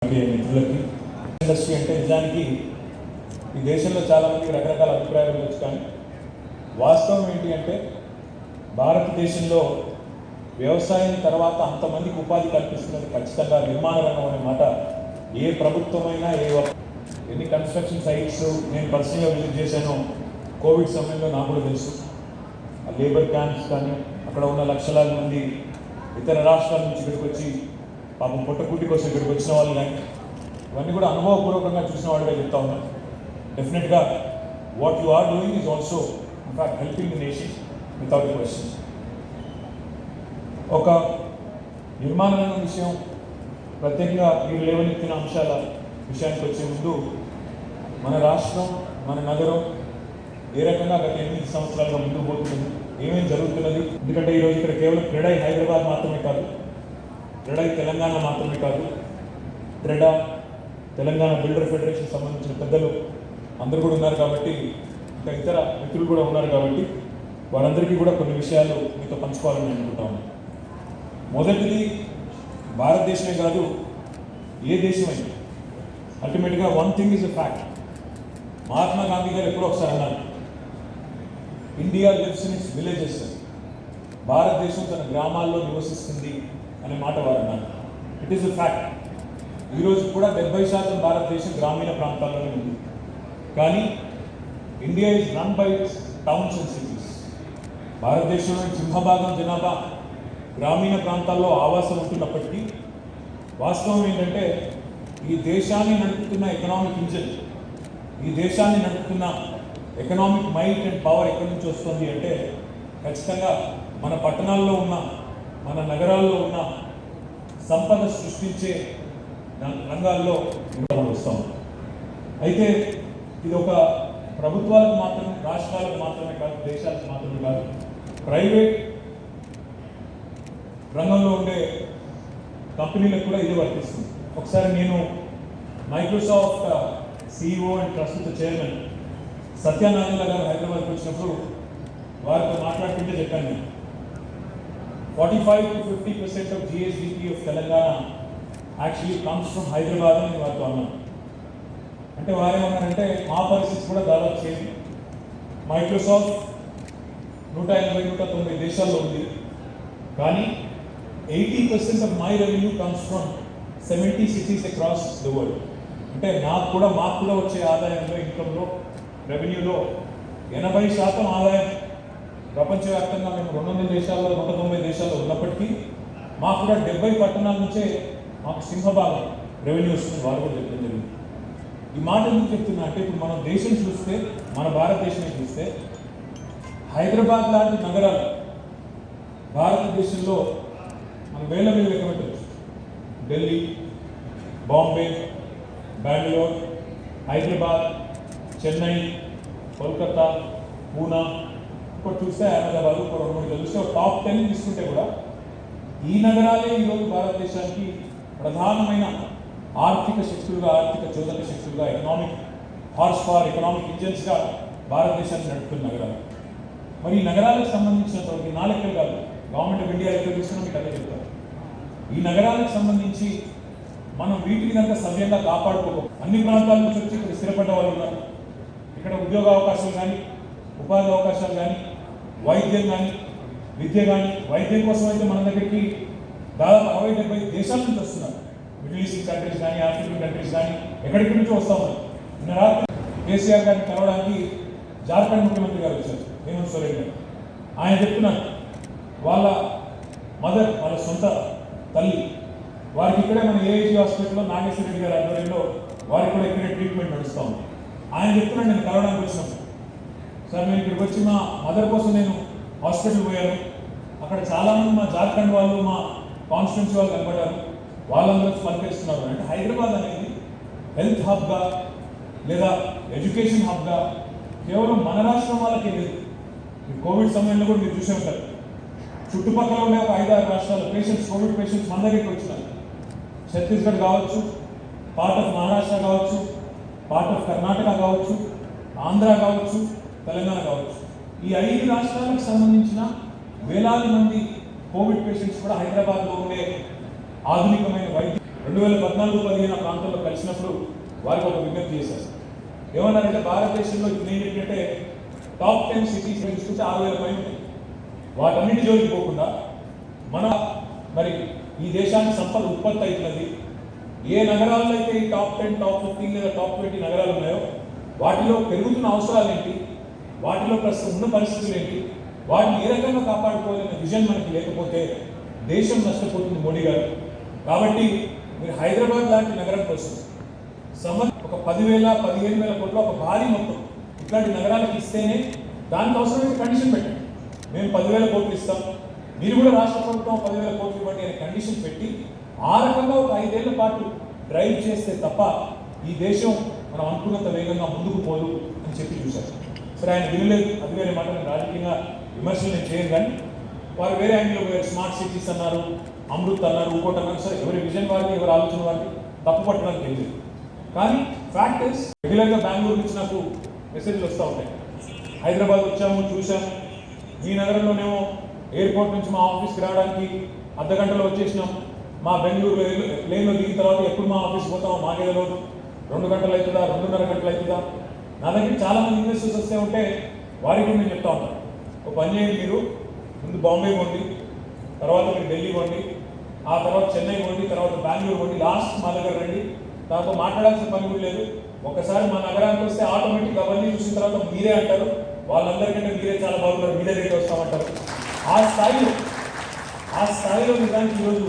మిత్రులకి ఇండస్ట్రీ అంటే నిజానికి ఈ దేశంలో చాలామందికి రకరకాల అభిప్రాయాలు ఉండొచ్చు, కానీ వాస్తవం ఏంటి అంటే భారతదేశంలో వ్యవసాయం తర్వాత అంతమందికి ఉపాధి కల్పిస్తున్నది ఖచ్చితంగా నిర్మాణ రంగం అనే మాట ఏ ప్రభుత్వమైనా ఎన్ని కన్స్ట్రక్షన్ సైట్స్ నేను పర్సనల్గా విజిట్ చేశానో కోవిడ్ సమయంలో నాకు కూడా తెలుసు. ఆ లేబర్ క్యాంప్స్ కానీ అక్కడ ఉన్న లక్షలాది మంది ఇతర రాష్ట్రాల నుంచి ఇక్కడికి వచ్చి పాపం పొట్టకూటి కోసం ఇక్కడికి వచ్చిన వాళ్ళు కానీ ఇవన్నీ కూడా అనుభవపూర్వకంగా చూసిన వాళ్ళుగా చెప్తా ఉన్నాను. Definitely what you are doing is also in fact helping the nation without question. ఒక నిర్మాణ రంగం విషయం ప్రత్యేకంగా మీరు లేవనెత్తిన అంశాల విషయానికి వచ్చే ముందు మన రాష్ట్రం మన నగరం ఏ రకంగా గత 8 సంవత్సరాలుగా ముందుకు పోతున్నది, ఏమేమి జరుగుతున్నది. ఎందుకంటే ఈరోజు ఇక్కడ కేవలం క్రెడై హైదరాబాద్ మాత్రమే కాదు, క్రెడై తెలంగాణ మాత్రమే కాదు, క్రెడా తెలంగాణ బిల్డర్ ఫెడరేషన్ సంబంధించిన పెద్దలు అందరూ కూడా ఉన్నారు కాబట్టి, ఇంకా ఇతర మిత్రులు కూడా ఉన్నారు కాబట్టి వారందరికీ కూడా కొన్ని విషయాలు మీతో పంచుకోవాలని నేను అనుకుంటాను. మొదటిది, భారతదేశమే కాదు ఏ దేశమైనా అల్టిమేట్గా one thing is a fact. Mahatma Gandhi గారు ఎప్పుడో ఒకసారి అన్నారు, India lives in it's villages, భారతదేశం తన గ్రామాల్లో నివసిస్తుంది అనే మాట వారు అన్నారు. It is a fact. ఈరోజు కూడా 70% భారతదేశం గ్రామీణ ప్రాంతాల్లోనే ఉంది. కానీ India is run by towns and cities. భారతదేశంలోని సింహభాగం జనాభా గ్రామీణ ప్రాంతాల్లో ఆవాసం ఉంటున్నప్పటికీ వాస్తవం ఏంటంటే ఈ దేశాన్ని నడుపుతున్న ఎకనామిక్ ఇంజిన్, ఈ దేశాన్ని నడుపుతున్న ఎకనామిక్ మైట్ అండ్ పవర్ ఎక్కడి నుంచి వస్తుంది అంటే ఖచ్చితంగా మన పట్టణాల్లో ఉన్న మన నగరాల్లో ఉన్న సంపద సృష్టించే రంగాల్లో వస్తాం. అయితే ఇది ఒక ప్రభుత్వాలకు మాత్రమే, రాష్ట్రాలకు మాత్రమే కాదు, దేశాలకు మాత్రమే కాదు, ప్రైవేట్ రంగంలో ఉండే కంపెనీలకు కూడా ఇది వర్తిస్తుంది. ఒకసారి నేను మైక్రోసాఫ్ట్ CEO అండ్ ప్రస్తుత చైర్మన్ సత్యనారాయణ గారు హైదరాబాద్కి వచ్చినప్పుడు వారితో మాట్లాడుతుంటే చెప్పాను, నేను 45 to 50% of GSDP of Telangana actually comes from Hyderabad అని వారితో అన్నాను. అంటే వారేమన్నారంటే మా పరిస్థితి కూడా దాదాపు సేమ్. మైక్రోసాఫ్ట్ 180-190 దేశాల్లో ఉంది, కానీ 80% of my revenue comes from 70 cities across the world. అంటే మాకు కూడా వచ్చే ఆదాయంలో, ఇన్కంలో, రెవెన్యూలో 80% ఆదాయం ప్రపంచవ్యాప్తంగా మేము 200 దేశాల్లో 190 దేశాల్లో ఉన్నప్పటికీ మాకు కూడా 70 పట్టణాల నుంచే మాకు సింహభాగం రెవెన్యూ వస్తుంది. వారు కూడా చెప్పడం జరిగింది. ఈ మాట ఎందుకు చెప్తున్నా అంటే ఇప్పుడు మనం దేశం చూస్తే, మన భారతదేశం చూస్తే హైదరాబాద్ లాంటి నగరాలు భారతదేశంలో మన వేల మీద లెక్క పెట్టవచ్చు. ఢిల్లీ, బాంబే, బెంగళూరు, హైదరాబాద్, చెన్నై, కోల్కతా, పూనా, ఇప్పుడు చూస్తే అహ్మదాబాద్, ఒక 2-3 చూస్తే టాప్ 10 తీసుకుంటే కూడా ఈ నగరాలే ఈరోజు భారతదేశానికి ప్రధానమైన ఆర్థిక శక్తులుగా, ఆర్థిక చోదక శక్తులుగా, ఎకనామిక్ హార్స్ పవర్, ఎకనామిక్ ఇంజన్స్గా భారతదేశాన్ని నడుపుతున్న నగరాలు. మరి ఈ నగరాలకు సంబంధించినటువంటి 4 లెక్కలు కాదు, గవర్నమెంట్ ఆఫ్ ఇండియా లెక్కలు తీసుకున్నా మీకు అదే చెప్తారు. ఈ నగరాలకు సంబంధించి మనం వీటిని కనుక సవ్యంగా కాపాడుకోవాలి. అన్ని ప్రాంతాల నుంచి వచ్చి ఇక్కడ స్థిరపడ్డ వాళ్ళు ఉన్నారు. ఇక్కడ ఉద్యోగ అవకాశాలు కానీ, ఉపాధి అవకాశాలు కానీ, వైద్యం కానీ, విద్య కానీ. వైద్యం కోసం అయితే మన దగ్గరికి దాదాపు 60-70 దేశాల నుంచి వస్తున్నారు. మిడిల్ ఈస్ట్ కంట్రీస్ కానీ, ఆఫ్రికన్ కంట్రీస్ కానీ, ఎక్కడికి నుంచి వస్తూ ఉన్నారు. నిన్న రాత్రి కేసీఆర్ గారిని కలవడానికి జార్ఖండ్ ముఖ్యమంత్రి గారు వచ్చారు, హేమంత్ సోరెన్ గారు. ఆయన చెప్తున్నారు వాళ్ళ మదర్, వాళ్ళ సొంత తల్లి, వారికి ఇక్కడే మన ఏఐజీ హాస్పిటల్లో నాగేశ్వర రెడ్డి గారి ఆధ్వర్యంలో వారికి కూడా ఇక్కడే ట్రీట్మెంట్ నడుస్తూ ఉంది. ఆయన చెప్తున్నాడు, నేను కలవడానికి వచ్చినప్పుడు, సార్ నేను ఇక్కడికి వచ్చి మా మదర్ కోసం నేను హాస్పిటల్ పోయాను, అక్కడ చాలామంది మా జార్ఖండ్ వాళ్ళు, మా కాన్స్టిట్యున్సీ వాళ్ళు కనపడ్డారు, వాళ్ళందరూ పనిచేస్తున్నారు. అంటే హైదరాబాద్ అనేది హెల్త్ హబ్గా లేదా ఎడ్యుకేషన్ హబ్గా కేవలం మన రాష్ట్రం వాళ్ళకే లేదు. కోవిడ్ సమయంలో కూడా మీరు చూసే ఉంటారు, చుట్టుపక్కల ఉండే ఒక 5-6 రాష్ట్రాల పేషెంట్స్, కోవిడ్ పేషెంట్స్ మన దగ్గరికి వచ్చినారు. ఛత్తీస్గఢ్ కావచ్చు, పార్ట్ ఆఫ్ మహారాష్ట్ర కావచ్చు, పార్ట్ ఆఫ్ కర్ణాటక కావచ్చు, ఆంధ్ర కావచ్చు, తెలంగాణ కావచ్చు. ఈ 5 రాష్ట్రాలకు సంబంధించిన వేలాది మంది కోవిడ్ పేషెంట్స్ కూడా హైదరాబాద్లో ఉండే ఆధునికమైన వైద్య 2014-15 ప్రాంతంలో కలిసినప్పుడు వారికి ఒక విజ్ఞప్తి చేశారు. ఏమన్నారంటే భారతదేశంలో ఇప్పుడు ఏం చెప్పినట్టే టాప్ 10 సిటీస్ తీసుకుంటే 6,000 పైన ఉంటాయి. వాటన్నిటి జోలికి పోకుండా మన మరి ఈ దేశానికి సంపద ఉత్పత్తి అవుతున్నది. ఏ నగరాల్లో అయితే ఈ టాప్ 10, టాప్ 15 లేదా టాప్ 20 నగరాలు ఉన్నాయో వాటిలో పెరుగుతున్న అవసరాలు ఏంటి, వాటిలో ప్రస్తుతం ఉన్న పరిస్థితులు ఏంటి, వాటిని ఏ రకంగా కాపాడుకోవాలనే విజన్ మనకి లేకపోతే దేశం నష్టపోతుంది మోడీ గారు. కాబట్టి మీరు హైదరాబాద్ లాంటి నగరం కోసం ఒక 10,000-15,000 కోట్ల ఒక భారీ మొత్తం ఇట్లాంటి నగరాలకు ఇస్తేనే దానికి అవసరమైన కండిషన్ పెట్టండి. మేము 10,000 కోట్లు ఇస్తాం, మీరు కూడా రాష్ట్ర ప్రభుత్వం 10,000 కోట్లు ఇవ్వండి అనే కండిషన్ పెట్టి ఆ రకంగా ఒక 5 ఏళ్ల పాటు డ్రైవ్ చేస్తే తప్ప ఈ దేశం మనం అనుకున్నంత వేగంగా ముందుకు పోదు అని చెప్పి చూశారు. సరే, ఆయన వినలేదు, అది వేరే మాట. రాజకీయంగా విమర్శలు నేను చేయను, కానీ వారు వేరే యాంగిల్లో పోయారు. స్మార్ట్ సిటీస్ అన్నారు, అమృత్ అన్నారు, ఇంకోటి అన్నారు. సరే, ఎవరి విజన్ వారికి, ఎవరి ఆలోచన వారికి తప్పు పట్టడానికి తెలియదు. కానీ ఫ్యాక్ట్ ఇస్ రెగ్యులర్గా బెంగళూరు నుంచి నాకు మెసేజ్లు వస్తూ ఉంటాయి. హైదరాబాద్ వచ్చాము, చూసాము, మీ నగరంలోనేమో ఎయిర్పోర్ట్ నుంచి మా ఆఫీస్కి రావడానికి అర్ధగంటలో వచ్చేసినాం, మా బెంగళూరులో ప్లేన్లో దిగిన తర్వాత ఎప్పుడు మా ఆఫీస్కి పోతామో మాకే తెలియదు, 2 గంటలు అవుతుందా, 2.5 గంటలు అవుతుందా. నా దగ్గర చాలామంది ఇన్వెస్టర్స్ వస్తే ఉంటే వారికి కూడా నేను చెప్తా ఉంటాను, ఒక పని చేయండి, మీరు ముందు బాంబే పోండి, తర్వాత మీరు ఢిల్లీ పోండి, ఆ తర్వాత చెన్నై పోండి, తర్వాత బెంగళూరు పోండి, లాస్ట్ మా దగ్గర రండి, దాంతో మాట్లాడాల్సిన పని కూడా లేదు. ఒకసారి మా నగరానికి వస్తే ఆటోమేటిక్ అవన్నీ చూసిన తర్వాత మీరే అంటారు, వాళ్ళందరికంటే మీరే చాలా బాగున్నారు, మీరే రేట్ వస్తామంటారు. ఆ స్థాయిలో నిజానికి ఈరోజు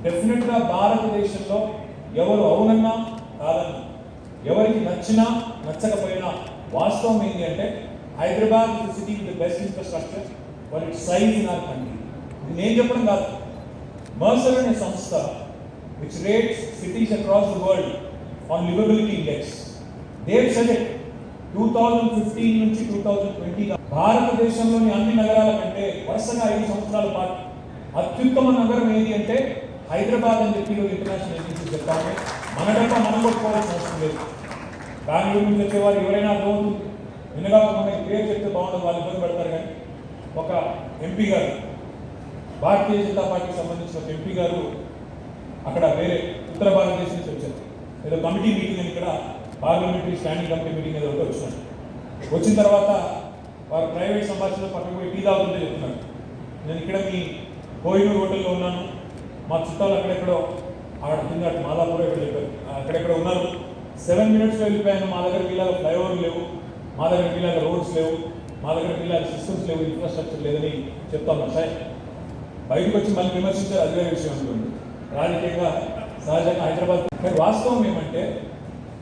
డెఫినెట్గా భారతదేశంలో ఎవరు అవునన్నా కాదన్నా, ఎవరికి నచ్చినా నచ్చకపోయినా వాస్తవం ఏంటి అంటే Hyderabad is the city with the best infrastructure for it's size in our country. ఇది నేను చెప్పడం కాదు, మర్సర్ అనే సంస్థ which rates cities across the world on liveability index, they said it 2015 నుంచి 2020 భారతదేశంలోని అన్ని నగరాల కంటే వరుసగా 5 సంవత్సరాల పాటు అత్యుత్తమ నగరం ఏది అంటే హైదరాబాద్ అని చెప్పి ఇంటర్నేషనల్ ఏజెన్సీ చెప్తాము. మన డబ్బ మనం కొట్టుకోవాల్సిన అవసరం లేదు. బెంగళూరు నుంచి వచ్చేవారు ఎవరైనా అర్థమవుతుంది. వినగా మనకి పేరు చెప్తే బాగుంటుంది, వాళ్ళు ఇబ్బంది పెడతారు. కానీ ఒక ఎంపీ గారు, భారతీయ జనతా పార్టీకి సంబంధించిన ఒక ఎంపీ గారు అక్కడ వేరే ఉత్తర భారతదేశం నుంచి వచ్చారు. ఏదో కమిటీ మీటింగ్ అని, ఇక్కడ పార్లమెంటరీ స్టాండింగ్ కమిటీ మీటింగ్ ఏదో ఒకటి వచ్చినారు. వచ్చిన తర్వాత వారు ప్రైవేట్ సంభాషణలో పక్కకు పోయి టీ తాగుతుంటే చెప్తున్నారు, నేను ఇక్కడ మీ కోహినూర్ హోటల్లో ఉన్నాను, మా చుట్టాలు అక్కడెక్కడో అక్కడ కింద మాదాపూర్ ఇక్కడ చెప్పారు, అక్కడెక్కడ ఉన్నారు, 7 minutesలో వెళ్ళిపోయాను, మా దగ్గర వీళ్ళ ఫ్లైఓవర్ లేవు, మా దగ్గర వీళ్ళ రోడ్స్ లేవు, మా దగ్గర వీళ్ళ సిస్టమ్స్ లేవు, ఇన్ఫ్రాస్ట్రక్చర్ లేదని చెప్తా ఉన్నాను. సార్ బయటకు వచ్చి మళ్ళీ విమర్శించారు, అది వేరే విషయం అనుకోండి. రాజకీయంగా సహజంగా హైదరాబాద్. కానీ వాస్తవం ఏమంటే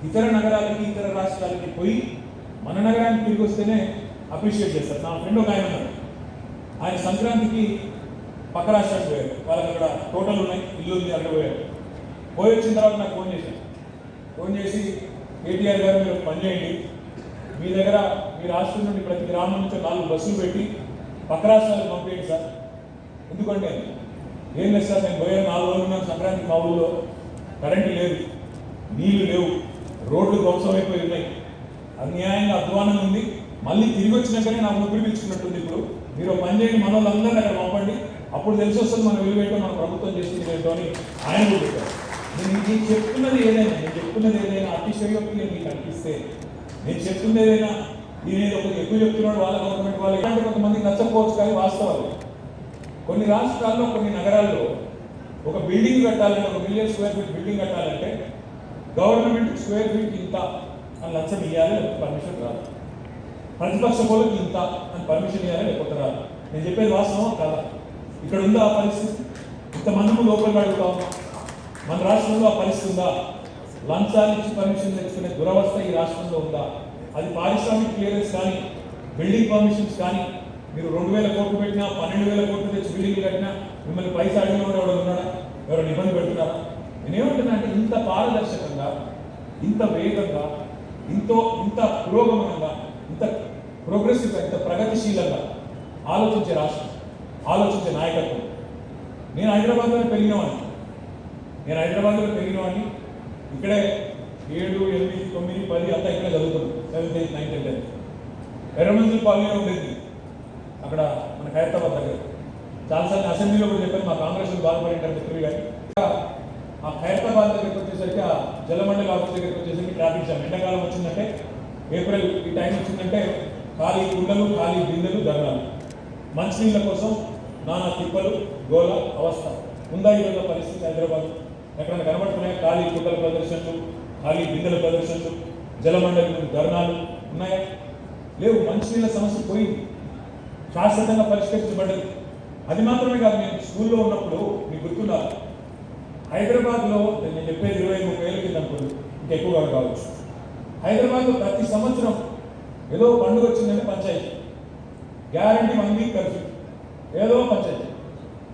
ఇతర నగరాలకి, ఇతర రాష్ట్రాలకి పోయి మన నగరానికి తిరిగి వస్తేనే అప్రిషియేట్ చేస్తారు. నా ఫ్రెండ్ ఒక ఆయన ఉన్నారు, ఆయన సంక్రాంతికి పక్క రాష్ట్రానికి పోయారు. వాళ్ళకి అక్కడ టోటల్ ఉన్నాయి, ఇల్లు ఉంది, అక్కడ పోయారు. పోయి వచ్చిన తర్వాత నాకు ఫోన్ చేసి కేటీఆర్ గారు మీరు పని చేయండి, మీ దగ్గర మీ రాష్ట్రం నుండి ప్రతి గ్రామం నుంచి 4 బస్సులు పెట్టి పక్క రాష్ట్రాలకు పంపేయండి సార్. ఎందుకంటే ఏం లేదు సార్, నేను పోయాను 4 రోజులు ఉన్నాను సంక్రాంతి, మా ఊళ్ళో కరెంటు లేదు, నీళ్లు లేవు, రోడ్లు ధ్వంసమైపోయి ఉన్నాయి, అన్యాయంగా అధ్వానం ఉంది, మళ్ళీ తిరిగి వచ్చినాకనే నాకు ముగ్గురు పిలుచుకున్నట్టుంది. ఇప్పుడు మీరు పని చేయండి, మన వాళ్ళందరినీ అక్కడ పంపండి, అప్పుడు తెలిసి వస్తుంది మన విలువేంటో, మన ప్రభుత్వం చేస్తుంది ఏంటో అని ఆయన కూడా చెప్పారు. నేను చెప్తున్నది ఏదైనా అతిశయోక్తి అని మీకు అనిపిస్తే, నేను చెప్తున్నది ఏదైనా నేనేదో ఒక ఎక్కువ చెప్తున్నాడు వాళ్ళ గవర్నమెంట్ వాళ్ళు ఇలాంటి కొంతమందికి నచ్చకపోవచ్చు, కానీ వాస్తవాలు కొన్ని రాష్ట్రాల్లో, కొన్ని నగరాల్లో ఒక బిల్డింగ్ కట్టాలంటే, 1 million square feet బిల్డింగ్ కట్టాలంటే గవర్నమెంట్ స్క్వేర్ ఫీట్ ఇంత అని లంచం ఇవ్వాలి, లేకపోతే పర్మిషన్ రాదు. ప్రతిపక్ష పోలకు ఇంత అని పర్మిషన్ ఇవ్వాలి, లేకపోతే రాదు. నేను చెప్పేది వాస్తవం కాదా? ఇక్కడ ఉందా ఆ పరిస్థితి? ఇంతమంది లోపలికి అడుగుతా ఉన్నాం. మన రాష్ట్రంలో ఆ పరిస్థితి ఉందా? లంచాలు ఇచ్చి పర్మిషన్ తెచ్చుకునే దురవస్థ ఈ రాష్ట్రంలో ఉందా? అది పారిశ్రామిక క్లియరెన్స్ కానీ, బిల్డింగ్ పర్మిషన్స్ కానీ, మీరు 2,000 కోట్లు పెట్టినా, 12,000 కోట్లు తెచ్చి బిల్డింగ్లు కట్టినా మిమ్మల్ని పైసా అడిగినవాడు ఎవరు ఉన్నాడా? ఎవరైనా ఇబ్బంది పెడుతున్నారా? నేనేమంటున్నా అంటే ఇంత పారదర్శకంగా, ఇంత వేగంగా, ఇంత పురోగమనంగా, ఇంత ప్రోగ్రెసివ్గా, ఇంత ప్రగతిశీలంగా ఆలోచించే రాష్ట్రం, ఆలోచించే నాయకత్వం. నేను హైదరాబాద్లో పెరిగినవాడిని, ఇక్కడే 7, 8, 9, 10 అంతా ఇక్కడే చదువుతున్నాను. 7th, 8th, 9th, 10th. Erram Manzil కాలనీలో ఉండేది అక్కడ మన ఖైరతాబాద్ దగ్గర. చాలాసార్లు అసెంబ్లీలో కూడా చెప్పాను, మా కాంగ్రెస్ బాధపడింటారు మిత్రులు. కానీ ఆ ఖైరతాబాద్ దగ్గరికి వచ్చేసరికి ఆ జలమండలి ఆఫీస్ దగ్గరికి వచ్చేసరికి ట్రాఫిక్ జామ్. ఎండాకాలం వచ్చిందంటే ఏప్రిల్ ఈ టైం వచ్చిందంటే ఖాళీ కుండలు ఖాళీ బిందెలు ధర్నాలు, మంచినీళ్ళ కోసం నానా తిప్పలు గోల అవస్థ ఉందా ఈరోజు పరిస్థితి? హైదరాబాద్ ఎక్కడైనా కనబడుతున్నాయా ఖాళీ కుండల ప్రదర్శనలు, ఖాళీ బిందెల ప్రదర్శనలు, జలమండలి ముందు ధర్నాలు ఉన్నాయా? లేవు. మంచినీళ్ళ సమస్య పోయింది, శాశ్వతంగా పరిష్కరించబడ్డది. అది మాత్రమే కాదు, నేను స్కూల్లో ఉన్నప్పుడు మీకు గుర్తున్నారు, హైదరాబాద్లో నేను చెప్పేది 20-30 ఏళ్ళ కింద అనుకోండి, ఇంకెక్కువగా కావచ్చు. హైదరాబాద్లో ప్రతి సంవత్సరం ఏదో పండుగ వచ్చిందంటే పంచాయతీ, గ్యారంటీ 1 వీక్ కర్ఫ్యూ, ఏదో పంచాయతీ,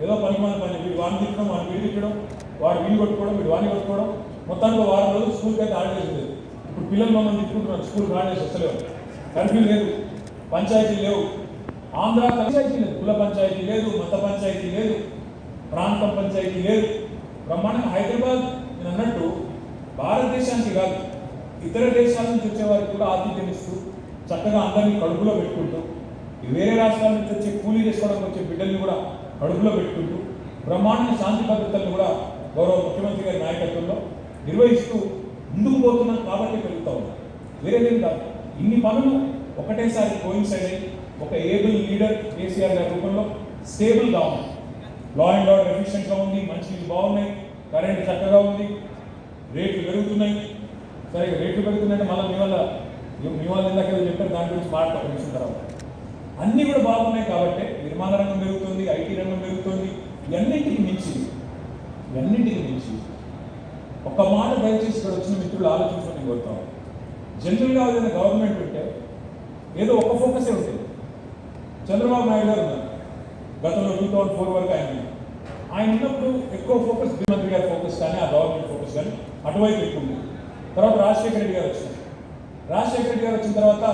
ఏదో పని వీడు వాడిని తిట్టడం, వాడిని వీడి తిట్టడం, వాడు వీడి కొట్టుకోవడం, వీడు వాడిని కొట్టుకోవడం, మొత్తానికి వారం రోజులు స్కూల్కి అయితే హాలిడేస్ లేదు. ఇప్పుడు పిల్లలు మమ్మల్ని తిట్టుకుంటున్నారు, స్కూల్ హాలిడేస్ వస్తలేవు, కర్ఫ్యూ లేదు, పంచాయతీ లేవు. ఆంధ్ర పంచాయతీ లేదు, కుల పంచాయతీ లేదు, మత పంచాయతీ లేదు, ప్రాంతం పంచాయతీ లేదు. బ్రహ్మాండంగా హైదరాబాద్ నేను అన్నట్టు భారతదేశానికి కాదు, ఇతర దేశాల నుంచి వచ్చేవారికి కూడా ఆతిథ్యం ఇస్తూ చక్కగా అందరినీ కడుపులో పెట్టుకుంటూ, వేరే రాష్ట్రాల నుంచి వచ్చే కూలీ చేసుకోవడానికి వచ్చే బిడ్డల్ని కూడా కడుపులో పెట్టుకుంటూ బ్రహ్మాండ శాంతి భద్రతలను కూడా గౌరవ ముఖ్యమంత్రి గారి నాయకత్వంలో నిర్వహిస్తూ ముందుకు పోతున్నాం కాబట్టి పెరుగుతూ ఉన్నాం. వేరేదేం కాదు. ఇన్ని పనులు ఒకటేసారి కోయిన్సైడ్ అయ్యి ఒక ఏబుల్ లీడర్ కేసీఆర్ గారి రూపంలో స్టేబుల్గా ఉంది. లా అండ్ ఆర్డర్ ఎఫిషియెంట్గా ఉంది, మంచినీళ్ళు బాగున్నాయి, కరెంట్ చక్కగా ఉంది, రేట్లు పెరుగుతున్నాయి. సరే, రేట్లు పెరుగుతున్నాయంటే మళ్ళీ మీ వాళ్ళు ఇందాక చెప్పారు, దాని గురించి మాట్లాడుతున్న తర్వాత అన్నీ కూడా బాగున్నాయి కాబట్టి నిర్మాణ రంగం పెరుగుతుంది, ఐటీ రంగం పెరుగుతుంది. ఇవన్నింటికి మించి ఒక మాట దయచేసి ఇక్కడ వచ్చిన మిత్రులు ఆలోచించుకొని కోరుతాం. జనరల్గా ఏదైనా గవర్నమెంట్ ఉంటే ఏదో ఒక ఫోకసే ఉంటుంది. చంద్రబాబు నాయుడు గారు ఉన్నారు, గతంలో 2004 వరకు ఆయన ఉన్నప్పుడు ఎక్కువ ఫోకస్ ముఖ్యమంత్రి గారి ఫోకస్ కానీ ఆ గవర్నమెంట్ ఫోకస్ కానీ అటువైపు ఎక్కువ ఉంది. తర్వాత రాజశేఖర రెడ్డి గారు వచ్చిన తర్వాత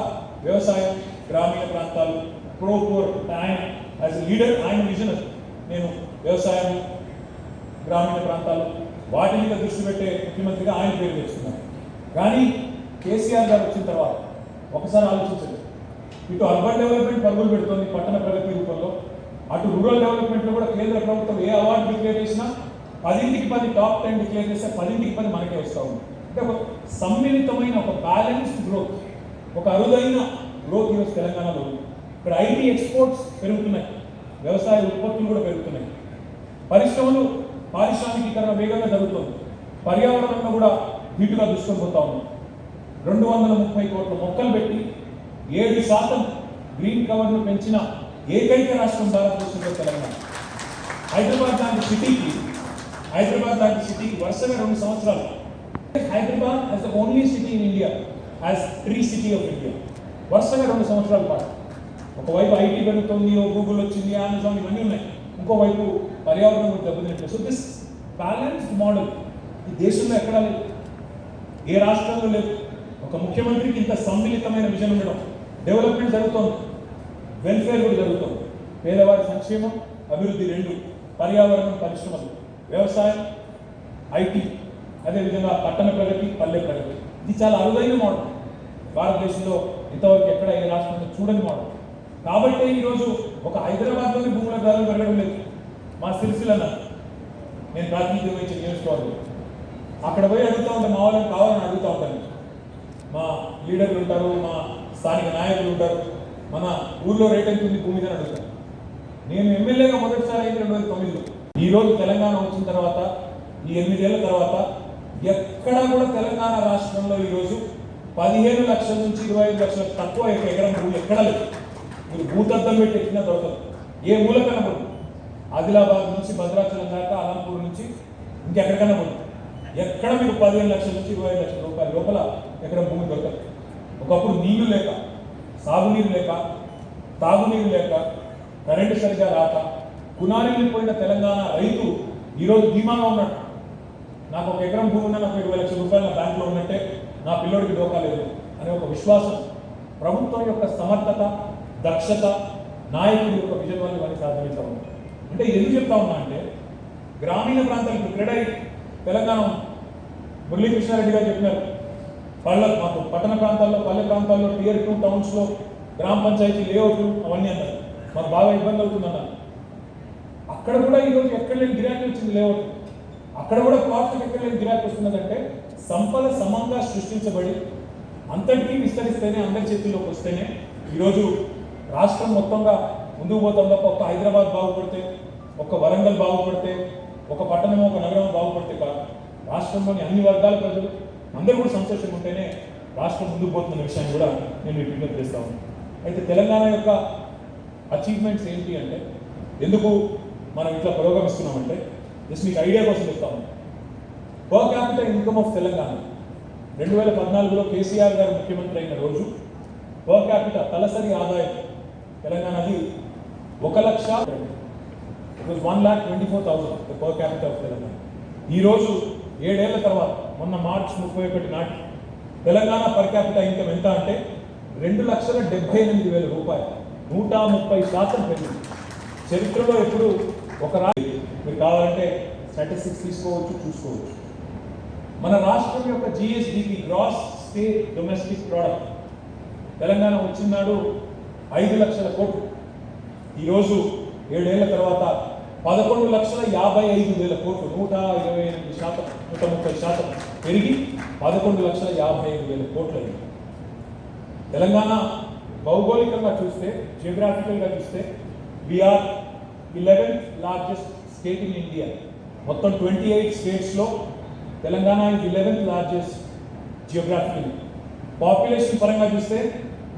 వ్యవసాయం, గ్రామీణ ప్రాంతాలు, ప్రోపోర్ ఆయన యాజ్ ఎ లీడర్, ఆయన విజన్, నేను వ్యవసాయం, గ్రామీణ ప్రాంతాలు వాటి మీద దృష్టి పెట్టే ముఖ్యమంత్రిగా ఆయన పేరు తెచ్చుకున్నాను. కానీ కేసీఆర్ గారు వచ్చిన తర్వాత ఒకసారి ఆలోచించండి, ఇటు అర్బన్ డెవలప్మెంట్ పరుగులు పెడుతుంది పట్టణ ప్రగతి రూపంలో, అటు రూరల్ డెవలప్మెంట్లో కూడా కేంద్ర ప్రభుత్వం ఏ అవార్డు డిక్లేర్ చేసినా 10కి 10 టాప్ 10 డిక్లేర్ చేస్తే 10కి 10 మనకే వస్తూ ఉంది. అంటే ఒక సమ్మిళితమైన ఒక బ్యాలెన్స్డ్ గ్రోత్, ఒక అరుదైన గ్రోత్ ఈరోజు తెలంగాణలో ఉంది. ఇక్కడ ఐటీ ఎక్స్పోర్ట్స్ పెరుగుతున్నాయి, వ్యవసాయ ఉత్పత్తులు కూడా పెరుగుతున్నాయి, పరిశ్రమలు పారిశ్రామికీకరణ వేగంగా జరుగుతుంది, పర్యావరణంలో కూడా ధీటుగా దృష్టి పోతా ఉన్నాం. 230 కోట్ల మొక్కలు పెట్టి 7% గ్రీన్ కవర్ను పెంచిన ఏకైక రాష్ట్రం భారతదేశంలో తెలంగాణ. హైదరాబాద్ లాంటి సిటీకి వరుసగా 2 సంవత్సరాలు, Hyderabad as the only city in India as tree city of India, వరుసగా 2 సంవత్సరాల పాటు ఒకవైపు ఐటీ పెరుగుతుంది, గూగుల్ వచ్చింది, అమెజాన్ ఇవన్నీ ఉన్నాయి, ఇంకోవైపు పర్యావరణం దెబ్బతిన్నట్టు. సో దిస్ బ్యాలెన్స్డ్ మోడల్ ఈ దేశంలో ఎక్కడా లేదు, ఏ రాష్ట్రంలో లేదు. ఒక ముఖ్యమంత్రికి ఇంత సమ్మిళితమైన విజన్ ఉండడం, డెవలప్మెంట్ జరుగుతోంది, వెల్ఫేర్ కూడా జరుగుతుంది, పేదవారి సంక్షేమం, అభివృద్ధి రెండు, పర్యావరణం, పరిశ్రమలు, వ్యవసాయం, ఐటీ, అదేవిధంగా పట్టణ ప్రగతి, పల్లె ప్రగతి. ఇది చాలా అరుదైన మోడల్, భారతదేశంలో ఇంతవరకు ఎక్కడ ఏ రాష్ట్రంలో చూడని మోడల్. కాబట్టి ఈరోజు ఒక హైదరాబాద్లోని భూముల ధరలు పెరగడం లేదు. మా సిరిసిల్ల నేను ప్రాతినిధ్యం వహించిన నియోజకవర్గం, అక్కడ పోయి అడుగుతూ ఉంటాను, మా వాళ్ళని కావాలని అడుగుతూ ఉంటాను. మా లీడర్లు ఉంటారు, మా స్థానిక నాయకులు ఉంటారు, మన ఊళ్ళో రేట్ ఎంత ఉంది భూమి అని అడుగుతాను. నేను ఎమ్మెల్యేగా మొదటిసారి అయింది 2009లో. ఈరోజు తెలంగాణ వచ్చిన తర్వాత ఈ 8 ఏళ్ల తర్వాత ఎక్కడా కూడా తెలంగాణ రాష్ట్రంలో ఈరోజు 15 లక్షల నుంచి 25 లక్షల తక్కువ ఎకరం భూమి ఎక్కడా లేదు. మీరు భూతద్దం పెట్టి ఎక్కినా దొరకదు, ఏ మూల కనబడదు. ఆదిలాబాద్ నుంచి భద్రాచలం దాకా, అలంపూర్ నుంచి ఇంకెక్కడికైనా పోదు, ఎక్కడ మీకు 15 లక్షల నుంచి 25 లక్షల రూపాయల లోపల ఎక్కడ భూమి దొరకదు. ఒకప్పుడు నీళ్లు లేక, సాగునీరు లేక, తాగునీరు లేక, కరెంటు సరిగా రాక కునాలి వెళ్ళిపోయిన తెలంగాణ రైతు ఈరోజు ధీమాగా ఉన్నాడు. నాకు 1 ఎకరం భూమి ఉన్నా నాకు 20 లక్షల రూపాయలు నా బ్యాంకులో ఉన్నట్టే, నా పిల్లోడికి డోకా లేదు అనే ఒక విశ్వాసం, ప్రభుత్వం యొక్క సమర్థత, దక్షత, నాయకుడి యొక్క విజన్ వల్ల ఇవన్నీ సాధిస్తూ ఉంది. అంటే ఎందుకు చెప్తా ఉన్నా అంటే, గ్రామీణ ప్రాంతాలకు క్రీడై తెలంగాణ మురళీకృష్ణారెడ్డి గారు చెప్పినారు, మాకు పట్టణ ప్రాంతాల్లో, పల్లె ప్రాంతాల్లో, Tier 2 టౌన్స్లో గ్రామ పంచాయతీ లేఅవుట్లు అవన్నీ అన్నారు, మాకు బాగా ఇబ్బంది అవుతుందన్నారు. అక్కడ కూడా ఈరోజు ఎక్కడ లేని గిరాకీ వచ్చింది లేఅవుట్. అక్కడ కూడా ప్లాట్లకు ఎక్కడ లేని గిరాకీ వస్తున్నదంటే సంపద సమంగా సృష్టించబడి అంతటికీ విస్తరిస్తేనే అందరి చేతుల్లోకి వస్తేనే ఈరోజు రాష్ట్రం మొత్తంగా ముందుకు పోతాం తప్ప ఒక హైదరాబాద్ బాగుపడితే ఒక వరంగల్ బాగుపడితే ఒక పట్టణం ఒక నగరం బాగుపడితే కాదు, రాష్ట్రంలోని అన్ని వర్గాల ప్రజలు అందరూ కూడా సంతోషంగా ఉంటేనే రాష్ట్రం ముందుకు పోతున్న విషయాన్ని కూడా నేను మీకు విజ్ఞప్తి చేస్తా ఉన్నాను. అయితే తెలంగాణ యొక్క అచీవ్మెంట్స్ ఏంటి అంటే, ఎందుకు మనం ఇట్లా పురోగమిస్తున్నామంటే జస్ట్ మీకు ఐడియా కోసం చెప్తాము. Per capital income of Telangana 2014లో కేసీఆర్ గారు ముఖ్యమంత్రి అయిన రోజు పర్ క్యాపిటల్ తలసరి ఆదాయం తెలంగాణది 1,24,000 పర్ క్యాపిటల్ ఆఫ్ తెలంగాణ. ఈరోజు 7 ఏళ్ల తర్వాత మొన్న మార్చి 31 నాటి తెలంగాణ పర్ క్యాపిటల్ ఇన్కమ్ ఎంత అంటే 2,78,000 రూపాయలు, 130% పెరిగింది. చరిత్రలో ఎప్పుడు ఒక మీరు కావాలంటే స్టాటిస్టిక్స్ తీసుకోవచ్చు, చూసుకోవచ్చు. మన రాష్ట్రం యొక్క GSDP gross state domestic product Telangana వచ్చినాడు 5 లక్షల కోట్లు. ఈరోజు 7 ఏళ్ల తర్వాత 11,55,000 కోట్లు, 128%, 130% పెరిగి 11,55,000 కోట్లు అయింది. తెలంగాణ భౌగోళికంగా చూస్తే, జియోగ్రాఫికల్గా చూస్తే we are 11th largest state in India. మొత్తం 28 స్టేట్స్లో Telangana is 11th largest geographical. Population పరంగా చూస్తే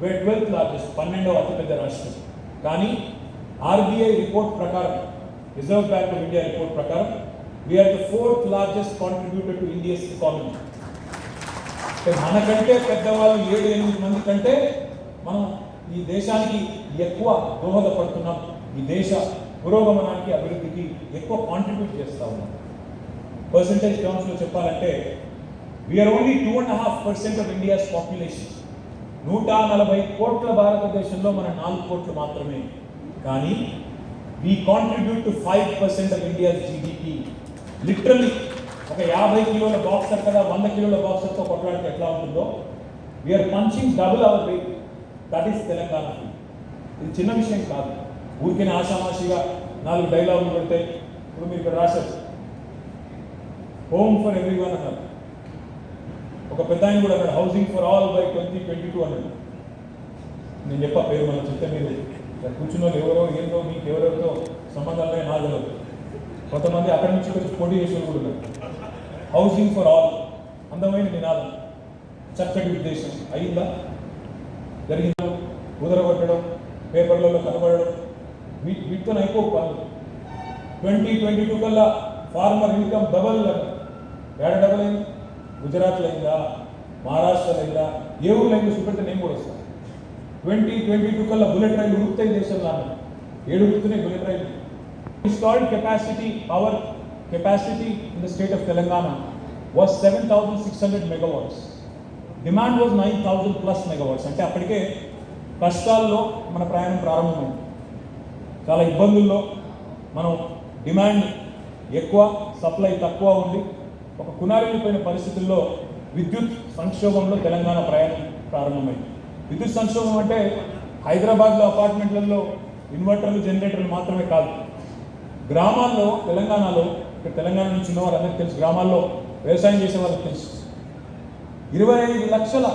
వీఆర్ 12th లార్జెస్ట్, 12వ అతిపెద్ద రాష్ట్రం. కానీ ఆర్బీఐ రిపోర్ట్ ప్రకారం, reserve bank of India report ప్రకారం we are the 4th largest contributor to India's economy. మనకంటే పెద్దవాళ్ళు 7-8 మంది కంటే మనం ఈ దేశానికి ఎక్కువ దోహదపడుతున్నాం, ఈ దేశ పురోగమనానికి అభివృద్ధికి ఎక్కువ కాంట్రిబ్యూట్ చేస్తూ ఉన్నాం. పర్సంటేజ్ టర్మ్స్లో చెప్పాలంటే we are only 2.5% of India's population. 140 కోట్ల భారతదేశంలో మన 4 కోట్లు మాత్రమే. కానీ we contribute to 5% of India's GDP. Literally ఒక 50 కిలోల బాక్సర్ కదా 100 కిలోల బాక్సర్తో కొట్లాడితే ఎట్లా ఉంటుందో, we are punching double our weight. That is Telangana. ఇది చిన్న విషయం కాదు. ఊరికే ఆషామాషిగా 4 డైలాగులు పెడితే, ఇప్పుడు మీరు ఇక్కడ రాశారు హోమ్ ఫర్ ఎవ్రీవన్ అన్నారు, ఒక పెద్ద ఆయన కూడా అన్నాడు హౌసింగ్ ఫర్ ఆల్ బై 2022 అన్నాడు. నేను చెప్పా పేరు మనం చెప్తే మీరు కూర్చున్న వాళ్ళు ఎవరో ఏంటో మీకు ఎవరెవరితో సంబంధాలనే నాకు తెలియదు. కొంతమంది అక్కడి నుంచి వచ్చి పోటీ చేసే కూడా ఉన్నారు. హౌసింగ్ ఫర్ ఆల్ అందమైన నినాదం, చక్కటి ఉద్దేశం అయిందా? జరిగిందా? కుదరగొట్టడం, పేపర్లలో కనబడడం, వీటితో అయిపో పనులు. 2022 కల్లా ఫార్మర్ ఇన్కమ్ డబల్. ఏడ డబల్ అయింది? గుజరాత్లో అయిందా, మహారాష్ట్రలో అయిందా, ఏ ఊళ్ళో అయిందో చూపెడితే నేను కూడా వస్తాను. 2022 కల్లా బుల్లెట్ రైలు ఉరుకుతాయి దేశంలో అన్నారు. 7 ఉరుకుతున్నాయి బుల్లెట్ రైలు. Installed capacity, power capacity in the state of Telangana was 7,600 megawatts. Demand was 9,000+ megawatts. అంటే అప్పటికే కష్టాల్లో మన ప్రయాణం ప్రారంభమైంది. చాలా ఇబ్బందుల్లో మనం డిమాండ్ ఎక్కువ, సప్లై తక్కువ ఉండి ఒక కునారిల్లిపోయిన పరిస్థితుల్లో విద్యుత్ సంక్షోభంలో తెలంగాణ ప్రయాణం ప్రారంభమైంది. విద్యుత్ సంక్షోభం అంటే హైదరాబాద్లో అపార్ట్మెంట్లలో ఇన్వర్టర్లు, జనరేటర్లు మాత్రమే కాదు. గ్రామాల్లో తెలంగాణలో, ఇక్కడ తెలంగాణ నుంచి ఉన్న వాళ్ళందరికీ తెలుసు, గ్రామాల్లో వ్యవసాయం చేసే వాళ్ళకి తెలుసు, 25 లక్షల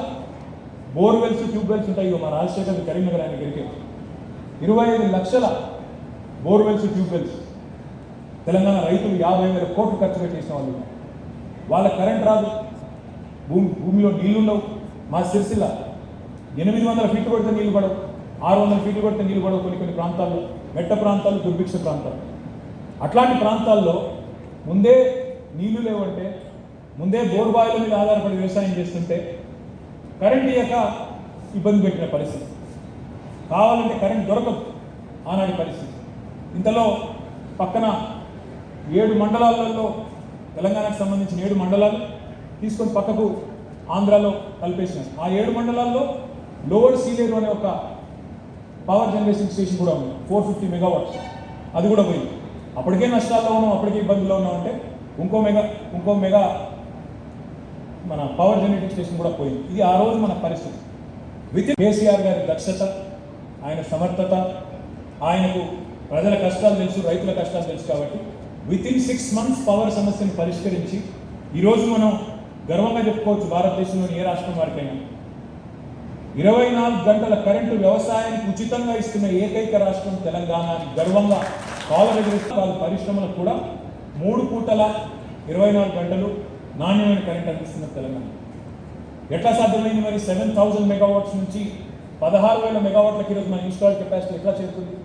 బోర్వెల్స్, ట్యూబ్వెల్స్ ఉంటాయి. మా రాజశేఖర్ కరీంనగర్ ఆయన గెలికే 25 లక్షల బోర్వెల్స్, ట్యూబ్వెల్స్. తెలంగాణ రైతులు 50,000 కోట్లు ఖర్చు పెట్టేసిన వాళ్ళు. వాళ్ళ కరెంట్ రాదు, భూమిలో నీళ్లు ఉండవు. మా సిరిసిల్ల 800 ఫీట్లు కొడితే నీళ్లు పడవు, 600 ఫీట్లు కొడితే నీళ్లు పడవు. కొన్ని ప్రాంతాల్లో, మెట్ట ప్రాంతాలు, దుర్భిక్ష ప్రాంతాలు. అట్లాంటి ప్రాంతాల్లో ముందే నీళ్లు లేవంటే, ముందే బోర్బాయిల మీద ఆధారపడి వ్యవసాయం చేస్తుంటే కరెంట్ ఇయ్యక ఇబ్బంది పెట్టిన పరిస్థితి. కావాలంటే కరెంట్ దొరకదు ఆనాటి పరిస్థితి. ఇంతలో పక్కన 7 మండలాలలో, తెలంగాణకు సంబంధించిన 7 మండలాలు తీసుకొని పక్కకు ఆంధ్రాలో కలిపేసినారు. ఆ 7 మండలాల్లో లోవర్ సీలేరు అనే ఒక పవర్ జనరేషన్ స్టేషన్ కూడా ఉంది, 450 megawatts. అది కూడా పోయింది. అప్పటికే నష్టాల్లో ఉన్నాం, అప్పటికే ఇబ్బందుల్లో ఉన్నాం అంటే ఇంకో మెగా మన పవర్ జనరేటింగ్ స్టేషన్ కూడా పోయింది. ఇది ఆ రోజు మన పరిస్థితి. విత్ కేసీఆర్ గారి దక్షత, ఆయన సమర్థత, ఆయనకు ప్రజల కష్టాలు తెలుసు, రైతుల కష్టాలు తెలుసు కాబట్టి వితిన్ 6 months పవర్ సమస్యను పరిష్కరించి ఈరోజు మనం గర్వంగా చెప్పుకోవచ్చు భారతదేశంలోని ఏ రాష్ట్రం వారికైనా 24 గంటల కరెంటు వ్యవసాయానికి ఉచితంగా ఇస్తున్న ఏకైక రాష్ట్రం తెలంగాణ అని గర్వంగా కాలర్ ఎగరేస్తూ వాళ్ళ పరిశ్రమలకు కూడా 3 పూటల 24 గంటలు నాణ్యమైన కరెంట్ అందిస్తున్న తెలంగాణ. ఎట్లా సాధ్యమైంది మరి? 7,000 మెగావాట్స్ నుంచి 16,000 మెగావాట్లకి ఈరోజు మన ఇన్స్టాల్ కెపాసిటీ ఎట్లా చేరుతుంది?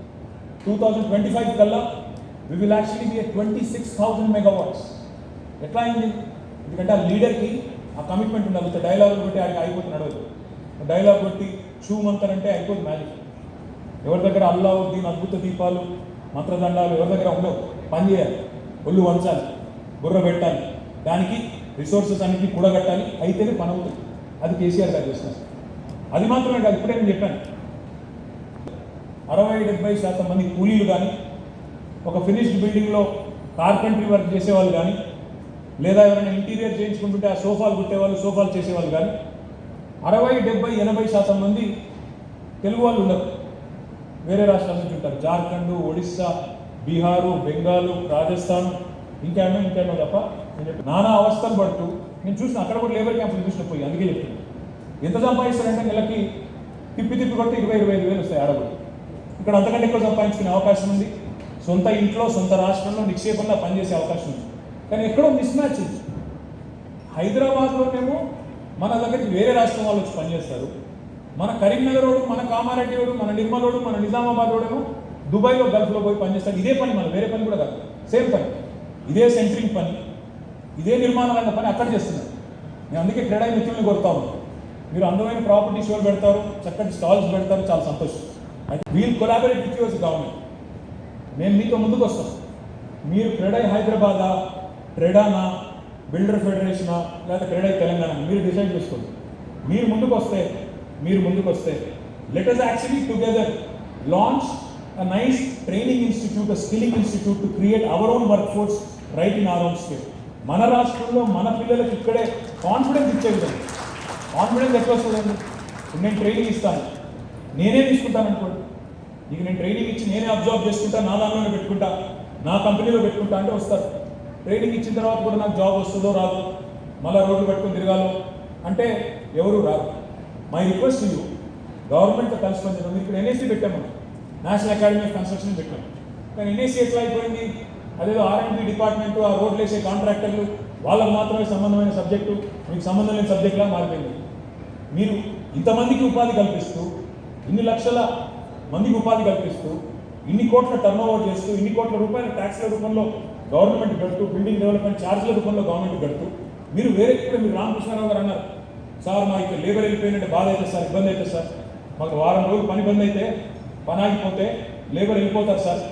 2025 కల్లా we will actually be 26,000 megawatts. ఎట్లా అయింది? ఎందుకంటే ఆ లీడర్కి ఆ కమిట్మెంట్ ఉండాలి. డైలాగులు కొట్టి ఆడికి అయిపోతున్నాడు. డైలాగ్ కొట్టి షూ మంతరంటే అయిపోతుంది మ్యాజిక్. ఎవరి దగ్గర అల్లావుద్దీన్ అద్భుత దీపాలు మంత్రదండాలు ఎవరి దగ్గర ఉండవు. పని చేయాలి, ఒళ్ళు వంచాలి, బుర్ర పెట్టాలి, దానికి రిసోర్సెస్ అన్నింటినీ కూడగట్టాలి, అయితేనే పని అవుతుంది. అది కేసీఆర్ గారు చేస్తున్నారు. అది మాత్రమే కాదు, ఇప్పుడే నేను చెప్పాను 60-70% మంది కూలీలు కానీ, ఒక ఫినిష్డ్ బిల్డింగ్లో కార్పెంటరీ వర్క్ చేసేవాళ్ళు కానీ, లేదా ఎవరైనా ఇంటీరియర్ చేయించుకుంటుంటే ఆ సోఫాలు కుట్టేవాళ్ళు, సోఫాలు చేసేవాళ్ళు కానీ 60-70-80% మంది తెలుగు వాళ్ళు ఉండరు. వేరే రాష్ట్రాల నుంచి ఉంటారు. జార్ఖండ్, ఒడిస్సా, బీహారు, బెంగాలు, రాజస్థాన్, ఇంకేమో తప్ప నేను చెప్పి నానా అవస్థలు పడుతూ నేను చూసిన అక్కడ కూడా లేబర్ క్యాంపులు చూసిన పోయి. అందుకే చెప్తున్నాను, ఎంత సంపాదిస్తారంటే నెలకి తిప్పి కొట్టి 20-25 వేలు వస్తాయి ఆడబడి. ఇక్కడ అంతకంటే ఎక్కువ సంపాదించుకునే అవకాశం ఉంది. సొంత ఇంట్లో, సొంత రాష్ట్రంలో నిక్షేపంగా పనిచేసే అవకాశం ఉంది. కానీ ఎక్కడో మిస్ మ్యాచ్ ఉంది. హైదరాబాద్లోనేమో మన దగ్గరికి వేరే రాష్ట్రం వాళ్ళు వచ్చి పనిచేస్తారు. మన కరీంనగర్ వాడు, మన కామారెడ్డి వాడు, మన నిర్మల్ వాడు, మన నిజామాబాద్ వాడేమో దుబాయ్లో, గల్ఫ్లో పోయి పనిచేస్తారు. ఇదే పని, మన వేరే పని కూడా కాదు, సేమ్ పని, ఇదే సెంటరింగ్ పని, ఇదే నిర్మాణ రంగ పని అక్కడ చేస్తున్నారు. నేను అందుకే క్రీడా మిత్రుల్ని కోరుతా ఉన్నాను, మీరు అందమైన ప్రాపర్టీ షోలు పెడతారు, చక్కటి స్టాల్స్ పెడతారు, చాలా సంతోషం. అయితే we'll collaborate with your government. మేము మీతో ముందుకు వస్తాం. మీరు క్రెడై హైదరాబాదా, ట్రెడానా, బిల్డర్ ఫెడరేషనా, లేదా క్రెడై తెలంగాణ మీరు డిసైడ్ చేసుకోండి. మీరు ముందుకు వస్తే let us actually together launch a nice training institute, a skilling institute to create our own workforce right in our own state. మన రాష్ట్రంలో మన పిల్లలకి ఇక్కడే కాన్ఫిడెన్స్ ఇచ్చే విధంగా. కాన్ఫిడెన్స్ ఎట్లా వస్తుందండి? నేను ట్రైనింగ్ ఇస్తాను, నేనే తీసుకుంటాను అనుకోండి. నీకు నేను ట్రైనింగ్ ఇచ్చి నేనే అబ్జర్వ్ చేసుకుంటా, నా దానిలోనే పెట్టుకుంటా, నా కంపెనీలో పెట్టుకుంటా అంటే వస్తారు. ట్రైనింగ్ ఇచ్చిన తర్వాత కూడా నాకు జాబ్ వస్తుందో రాదు, మళ్ళీ రోడ్లు పెట్టుకుని తిరగాలో అంటే ఎవరు రాదు. మై రిక్వెస్ట్ యూ, గవర్నమెంట్తో కలిసి పనిచేద్దాం. ఇక్కడ ఎన్ఐసి పెట్టాము, నేషనల్ అకాడమీ ఆఫ్ కన్స్ట్రక్షన్ పెట్టాము. కానీ ఎన్ఐసి ఎట్లా అయిపోయింది? అదేదో R&D డిపార్ట్మెంటు, ఆ రోడ్లు వేసే కాంట్రాక్టర్లు, వాళ్ళకు మాత్రమే సంబంధమైన సబ్జెక్టు, మీకు సంబంధం లేని సబ్జెక్టులా మారిపోయింది. మీరు ఇంతమందికి ఉపాధి కల్పిస్తూ, ఇన్ని లక్షల మందికి ఉపాధి కల్పిస్తూ, ఇన్ని కోట్ల టర్న్ ఓవర్ చేస్తూ, ఇన్ని కోట్ల రూపాయల ట్యాక్స్ల రూపంలో గవర్నమెంట్ కడుతూ, బిల్డింగ్ డెవలప్మెంట్ ఛార్జ్ల రూపంలో గవర్నమెంట్ కడుతూ, మీరు వేరే ఇప్పుడు మీరు రామకృష్ణారావు గారు అన్నారు, సార్ మా ఇక్కడ లేబర్ వెళ్ళిపోయినట్టే బాధ అవుతుంది సార్, ఇబ్బంది అవుతుంది సార్, మాకు వారం రోజులు పని బంద్ అయితే, పని ఆగిపోతే లేబర్ వెళ్ళిపోతారు సార్.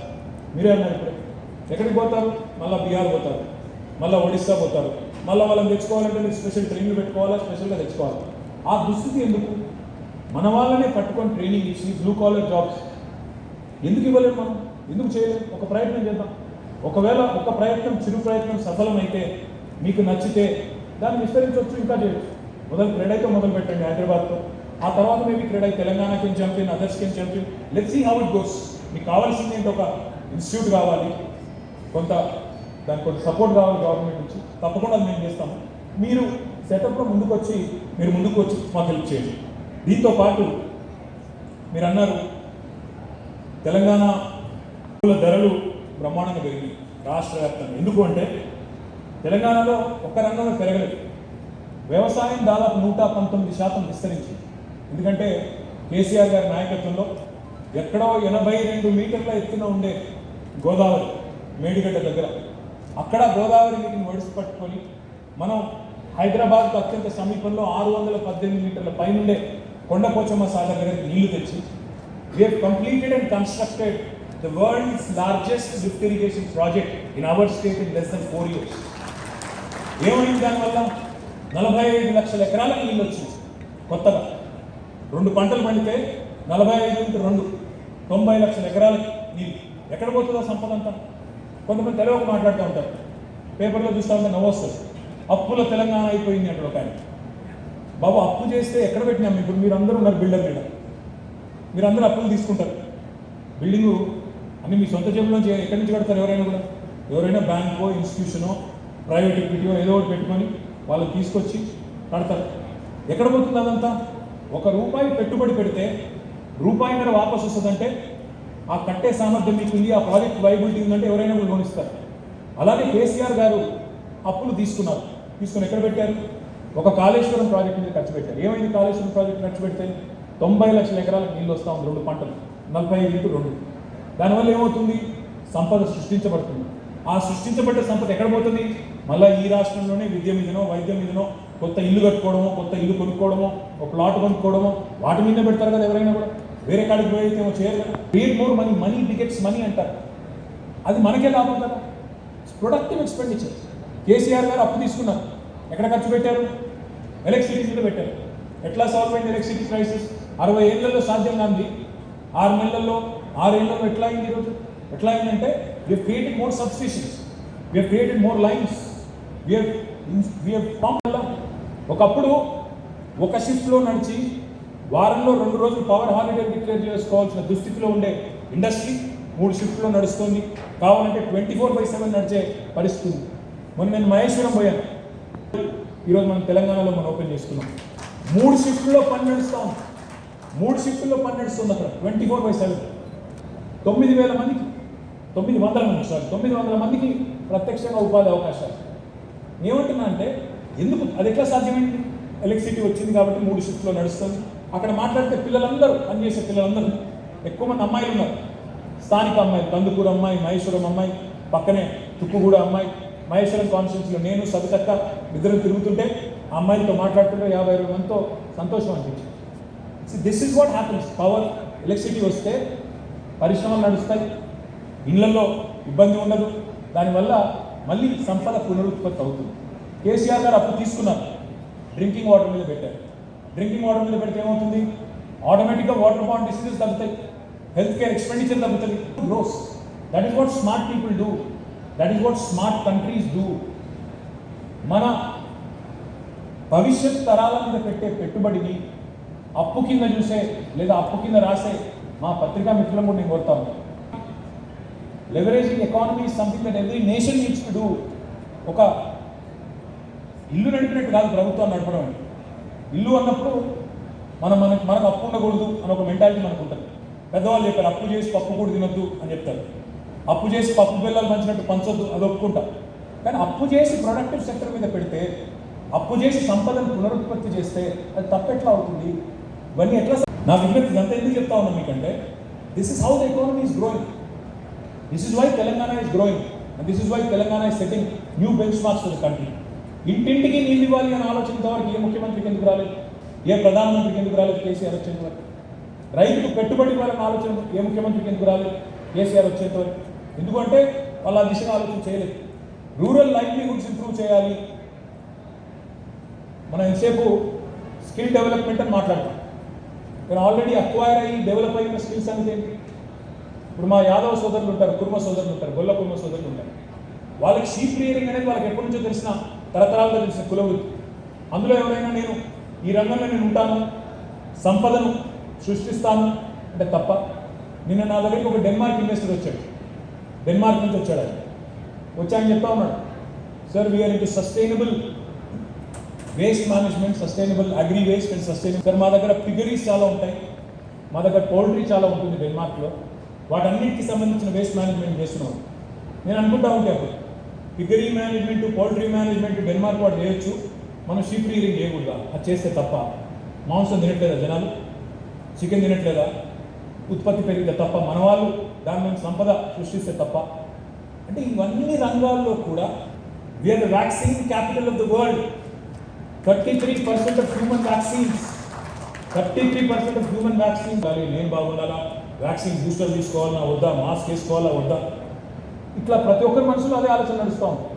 మీరే అన్నారు. ఇప్పుడు ఎక్కడికి పోతారు? మళ్ళీ బీహార్ పోతారు, మళ్ళీ ఒడిస్సా పోతారు. మళ్ళీ వాళ్ళని తెచ్చుకోవాలంటే మీరు స్పెషల్ ట్రైనింగ్ పెట్టుకోవాలా, స్పెషల్గా తెచ్చుకోవాలి. ఆ దుస్థితి ఎందుకు? మన వాళ్ళనే పట్టుకొని ట్రైనింగ్ ఇచ్చి బ్లూ కాలర్ జాబ్స్ ఎందుకు ఇవ్వలేము? మనం ఎందుకు చేయలేము? ఒక ప్రయత్నం చేద్దాం. ఒకవేళ ఒక ప్రయత్నం, చిరు ప్రయత్నం సఫలమైతే, మీకు నచ్చితే దాన్ని విస్తరించవచ్చు, ఇంకా చేయొచ్చు. క్రెడైతో మొదలు పెట్టండి హైదరాబాద్తో. ఆ తర్వాత maybe CREDAI Telangana can champion, others can champion. Let's see how it goes. మీకు కావాల్సింది ఏంటి? ఒక ఇన్స్టిట్యూట్ కావాలి, దానికి కొంత సపోర్ట్ కావాలి గవర్నమెంట్ నుంచి. తప్పకుండా అది మేము చేస్తాము. మీరు సెటప్లో ముందుకు వచ్చి మాకు హెల్ప్ చేయండి. దీంతో పాటు మీరు అన్నారు తెలంగాణ ధరలు బ్రహ్మాండంగా పెరిగింది రాష్ట్ర వ్యాప్తంగా. ఎందుకు అంటే తెలంగాణలో ఒక్క రంగంలో పెరగలేదు. వ్యవసాయం దాదాపు 119% విస్తరించింది. ఎందుకంటే కేసీఆర్ గారి నాయకత్వంలో ఎక్కడో 82 మీటర్ల ఎత్తున ఉండే గోదావరి, మేడిగడ్డ దగ్గర, అక్కడ గోదావరి నీటిని ఒడిసి పట్టుకొని మనం హైదరాబాద్కు అత్యంత సమీపంలో 618 మీటర్ల పైనుండే కొండపోచమ్మ సాగర్ దగ్గర నీళ్లు తెచ్చి we have completed and constructed the world's largest lift irrigation project in our state in less than 4 years. ఏమైంది దానివల్ల? 45 లక్షల ఎకరాలకు నీళ్ళు వచ్చింది కొత్తగా. 2 పంటలు పండితే 45 × 2 90 లక్షల ఎకరాలకి నీళ్ళు. ఎక్కడ పోతుందో సంపద అంతా? కొంతమంది తెలుగు మాట్లాడుతూ ఉంటారు, పేపర్లో చూస్తూ ఉంటే నవ్వు వస్తుంది. అప్పుల తెలంగాణ అయిపోయింది అంటే ఒక ఆయన. బాబు, అప్పు చేస్తే ఎక్కడ పెట్టినాము? ఇప్పుడు మీరు అందరూ ఉన్నారు బిల్డర్ మీద, మీరు అందరూ అప్పులు తీసుకుంటారు. బిల్డింగు అన్ని మీ సొంత జేబులోంచి ఎక్కడి నుంచి కడతారు? ఎవరైనా కూడా ఎవరైనా బ్యాంకో ఇన్స్టిట్యూషనో ప్రైవేట్ ఈక్విటీయో ఏదో ఒకటి పెట్టుకొని వాళ్ళని తీసుకొచ్చి కడతారు. ఎక్కడ పోతుంది అదంతా? ₹1 పెట్టుబడి పెడితే రూపాయిన్నర వాపసు వస్తుందంటే ఆ కట్టే సామర్థ్యం మీకు ఉంది, ఆ ప్రాజెక్ట్ వైబిలిటీ ఉందంటే ఎవరైనా కూడా లోన్ ఇస్తారు. అలాగే కేసీఆర్ గారు అప్పులు తీసుకున్నారు. తీసుకుని ఎక్కడ పెట్టారు? ఒక కాళేశ్వరం ప్రాజెక్ట్ మీద ఖర్చు పెట్టారు. ఏమైంది కాళేశ్వరం ప్రాజెక్ట్ ఖర్చు పెడితే? 90 లక్షల ఎకరాలకు నీళ్ళు వస్తూ ఉంది, 2 పంటలు, 45x2. దానివల్ల ఏమవుతుంది? సంపద సృష్టించబడుతుంది. ఆ సృష్టించబడ్డ సంపద ఎక్కడ పోతుంది? మళ్ళీ ఈ రాష్ట్రంలోనే విద్య మీదనో వైద్యం మీదనో కొత్త ఇల్లు కట్టుకోవడమో, కొత్త ఇల్లు కొనుక్కోవడమో, ఒక ప్లాట్ కొనుక్కోవడమో వాటి మీదే పెడతారు కదా ఎవరైనా కూడా. వేరే కాడికి పోయితే ఏమో చేయరు కదా. Create more money, money begets money అంటారు. అది మనకే లాభం కదా. Productive expenditure. కేసీఆర్ గారు అప్పు తీసుకున్నారు. ఎక్కడ ఖర్చు పెట్టారు? ఎలక్ట్రిసిటీ మీద పెట్టారు. ఎట్లా సాల్వ్ అయింది ఎలక్ట్రిసిటీ క్రైసిస్? 60 ఏళ్లలో సాధ్యం కాంది 6 నెలల్లో 6 ఏళ్లలో ఎట్లా అయింది? ఈరోజు ఎట్లా అయిందంటే we have created more substations, we have created more lines, we have pumped. ఒకప్పుడు ఒక షిఫ్ట్లో నడిచి వారంలో 2 రోజులు పవర్ హాలిడే డిక్లేర్ చేసుకోవాల్సిన దుస్థితిలో ఉండే ఇండస్ట్రీ 3 షిఫ్ట్లో నడుస్తుంది. కావాలంటే 24/7 నడిచే పరిస్థితి. మొన్న నేను మహేశ్వరం పోయాను. ఈరోజు మనం తెలంగాణలో మనం ఓపెన్ చేసుకున్నాం. 3 షిఫ్ట్లో పని నడుస్తాం. 3 షిఫ్ట్లో పని నడుస్తుంది అక్కడ 24/7. 900 మందికి 900 మందికి ప్రత్యక్షంగా ఉపాధి అవకాశాలు. ఏమంటున్నా అంటే ఎందుకు అది ఎట్లా సాధ్యమైంది? ఎలక్ట్రిసిటీ వచ్చింది కాబట్టి 3 షిఫ్ట్లో నడుస్తుంది. అక్కడ మాట్లాడితే పిల్లలందరూ, పనిచేసే పిల్లలందరూ, ఎక్కువ మంది అమ్మాయిలు ఉన్నారు. స్థానిక అమ్మాయి, కందుకూరు అమ్మాయి, మహేశ్వరం అమ్మాయి, పక్కనే తుక్కుగూడ అమ్మాయి. మహేశ్వరం కాన్స్టిట్యూన్సీలో నేను సబితక్క ఇద్దరు తిరుగుతుంటే ఆ అమ్మాయిలతో మాట్లాడుతుంటే 50-60 మందితో సంతోషం అనిపించింది. This is what happens. Power electricity వస్తే పరిశ్రమలు నడుస్తాయి, ఇళ్లలో ఇబ్బంది ఉండదు, దానివల్ల మళ్ళీ సంపద పునరుత్పత్తి అవుతుంది. కేసీఆర్ గారు అప్పుడు తీసుకున్నారు, డ్రింకింగ్ వాటర్ మీద పెట్టారు. డ్రింకింగ్ వాటర్ మీద పెడితే ఏమవుతుంది? ఆటోమేటిక్గా వాటర్ బాండ్ డిసీజెస్ తగ్గుతాయి, హెల్త్ కేర్ ఎక్స్పెండిచర్ తగ్గుతుంది, gross. That is what smart people do, that is what smart countries do. మన భవిష్యత్ తరాల మీద పెట్టే పెట్టుబడిని అప్పు కింద చూసే లేదా అప్పు కింద రాసే మా పత్రికా మిత్రులను కూడా నేను కోరుతాను. Leveraging economy is something that every nation needs to do. ఒక ఇల్లు నడిపినట్టు కాదు ప్రభుత్వాన్ని నడపడం. ఇల్లు అన్నప్పుడు మనకు అప్పు ఉండకూడదు అని ఒక మెంటాలిటీ మనకు ఉంటుంది. పెద్దవాళ్ళు చెప్పారు అప్పు చేసి పప్పు కూడా తినొద్దు అని చెప్తారు. అప్పు చేసి పప్పు బిళ్ళలు పంచినట్టు పంచొద్దు, అది ఒప్పుకుంటాం. కానీ అప్పు చేసి ప్రొడక్టివ్ సెక్టర్ మీద పెడితే, అప్పు చేసి సంపదను పునరుత్పత్తి చేస్తే అది తప్పెట్లా అవుతుంది? ఇవన్నీ ఎట్లా? నా విజ్ఞప్తి ఇదంతా ఎందుకు చెప్తా ఉన్నాం మీకంటే, this is how the economy is growing. This is why Telangana is growing and this is why Telangana is setting new benchmarks for the country. ఇంటింటికి నీళ్ళు ఇవ్వాలి అని ఆలోచనతో వరకు ఏ ముఖ్యమంత్రికి ఎందుకు రాలేదు? ఏ ప్రధానమంత్రికి ఎందుకు రాలేదు? కేసీఆర్ వచ్చేంత వరకు. రైతుకు పెట్టుబడి ఇవ్వాలని ఆలోచన ఏ ముఖ్యమంత్రికి ఎందుకు రాలేదు? కేసీఆర్ వచ్చేంత వరకు. ఎందుకంటే వాళ్ళు ఆ దిశగా ఆలోచన చేయలేదు. రూరల్ లైవ్లీహుడ్స్ ఇంప్రూవ్ చేయాలి. మనం ఎంతసేపు స్కిల్ డెవలప్మెంట్ అని మాట్లాడతాం, కానీ ఆల్రెడీ అక్వైర్ అయ్యి డెవలప్ అయిన స్కిల్స్ అనేది ఏంటి? ఇప్పుడు మా యాదవ సోదరులు ఉంటారు, కుర్మ సోదరులు ఉంటారు, గొల్ల కుర్మ సోదరులు ఉంటారు. వాళ్ళకి షీప్ రియరింగ్ అనేది వాళ్ళకి ఎప్పటి నుంచో తెలిసిన, తరతరాలుగా తెలిసిన కుల వృత్తి. అందులో ఎవరైనా నేను ఈ రంగంలో నేను ఉంటాను, సంపదను సృష్టిస్తాను అంటే తప్ప. నిన్న నా దగ్గరికి ఒక డెన్మార్క్ ఇన్వెస్టర్ వచ్చాడు. డెన్మార్క్ నుంచి వచ్చాడు. ఆయన వచ్చాయని చెప్తా ఉన్నాడు, sir we are into sustainable waste management, sustainable agri waste and sustainable. Sir మా దగ్గర పిగరీస్ చాలా ఉంటాయి, మా దగ్గర పౌల్ట్రీ చాలా ఉంటుంది డెన్మార్క్లో, వాటన్నిటికి సంబంధించిన వేస్ట్ మేనేజ్మెంట్ చేస్తున్నాం. నేను అనుకుంటా ఉంటే అప్పుడు పిగరీ మేనేజ్మెంట్, పౌల్ట్రీ మేనేజ్మెంట్ డెన్మార్క్ వాడు చేయొచ్చు, మనం షీప్ రీరింగ్ చేయకూడదా? అది చేస్తే తప్ప. మాంసం తినట్లేదా జనాలు? చికెన్ తినట్లేదా? ఉత్పత్తి పెరిగితే తప్ప. మన వాళ్ళు దాని నుంచి సంపద సృష్టిస్తే తప్ప. అంటే ఇవన్నీ రంగాల్లో కూడా we are the vaccine capital of the world. 33% of human vaccines, 33% of human vaccine. నేను బాగుండాలా, వ్యాక్సిన్ బూస్టర్ తీసుకోవాలా వద్దా, మాస్క్ వేసుకోవాలా వద్దా, ఇట్లా ప్రతి ఒక్కరి మనసులో అదే ఆలోచన నడుస్తూ ఉంది.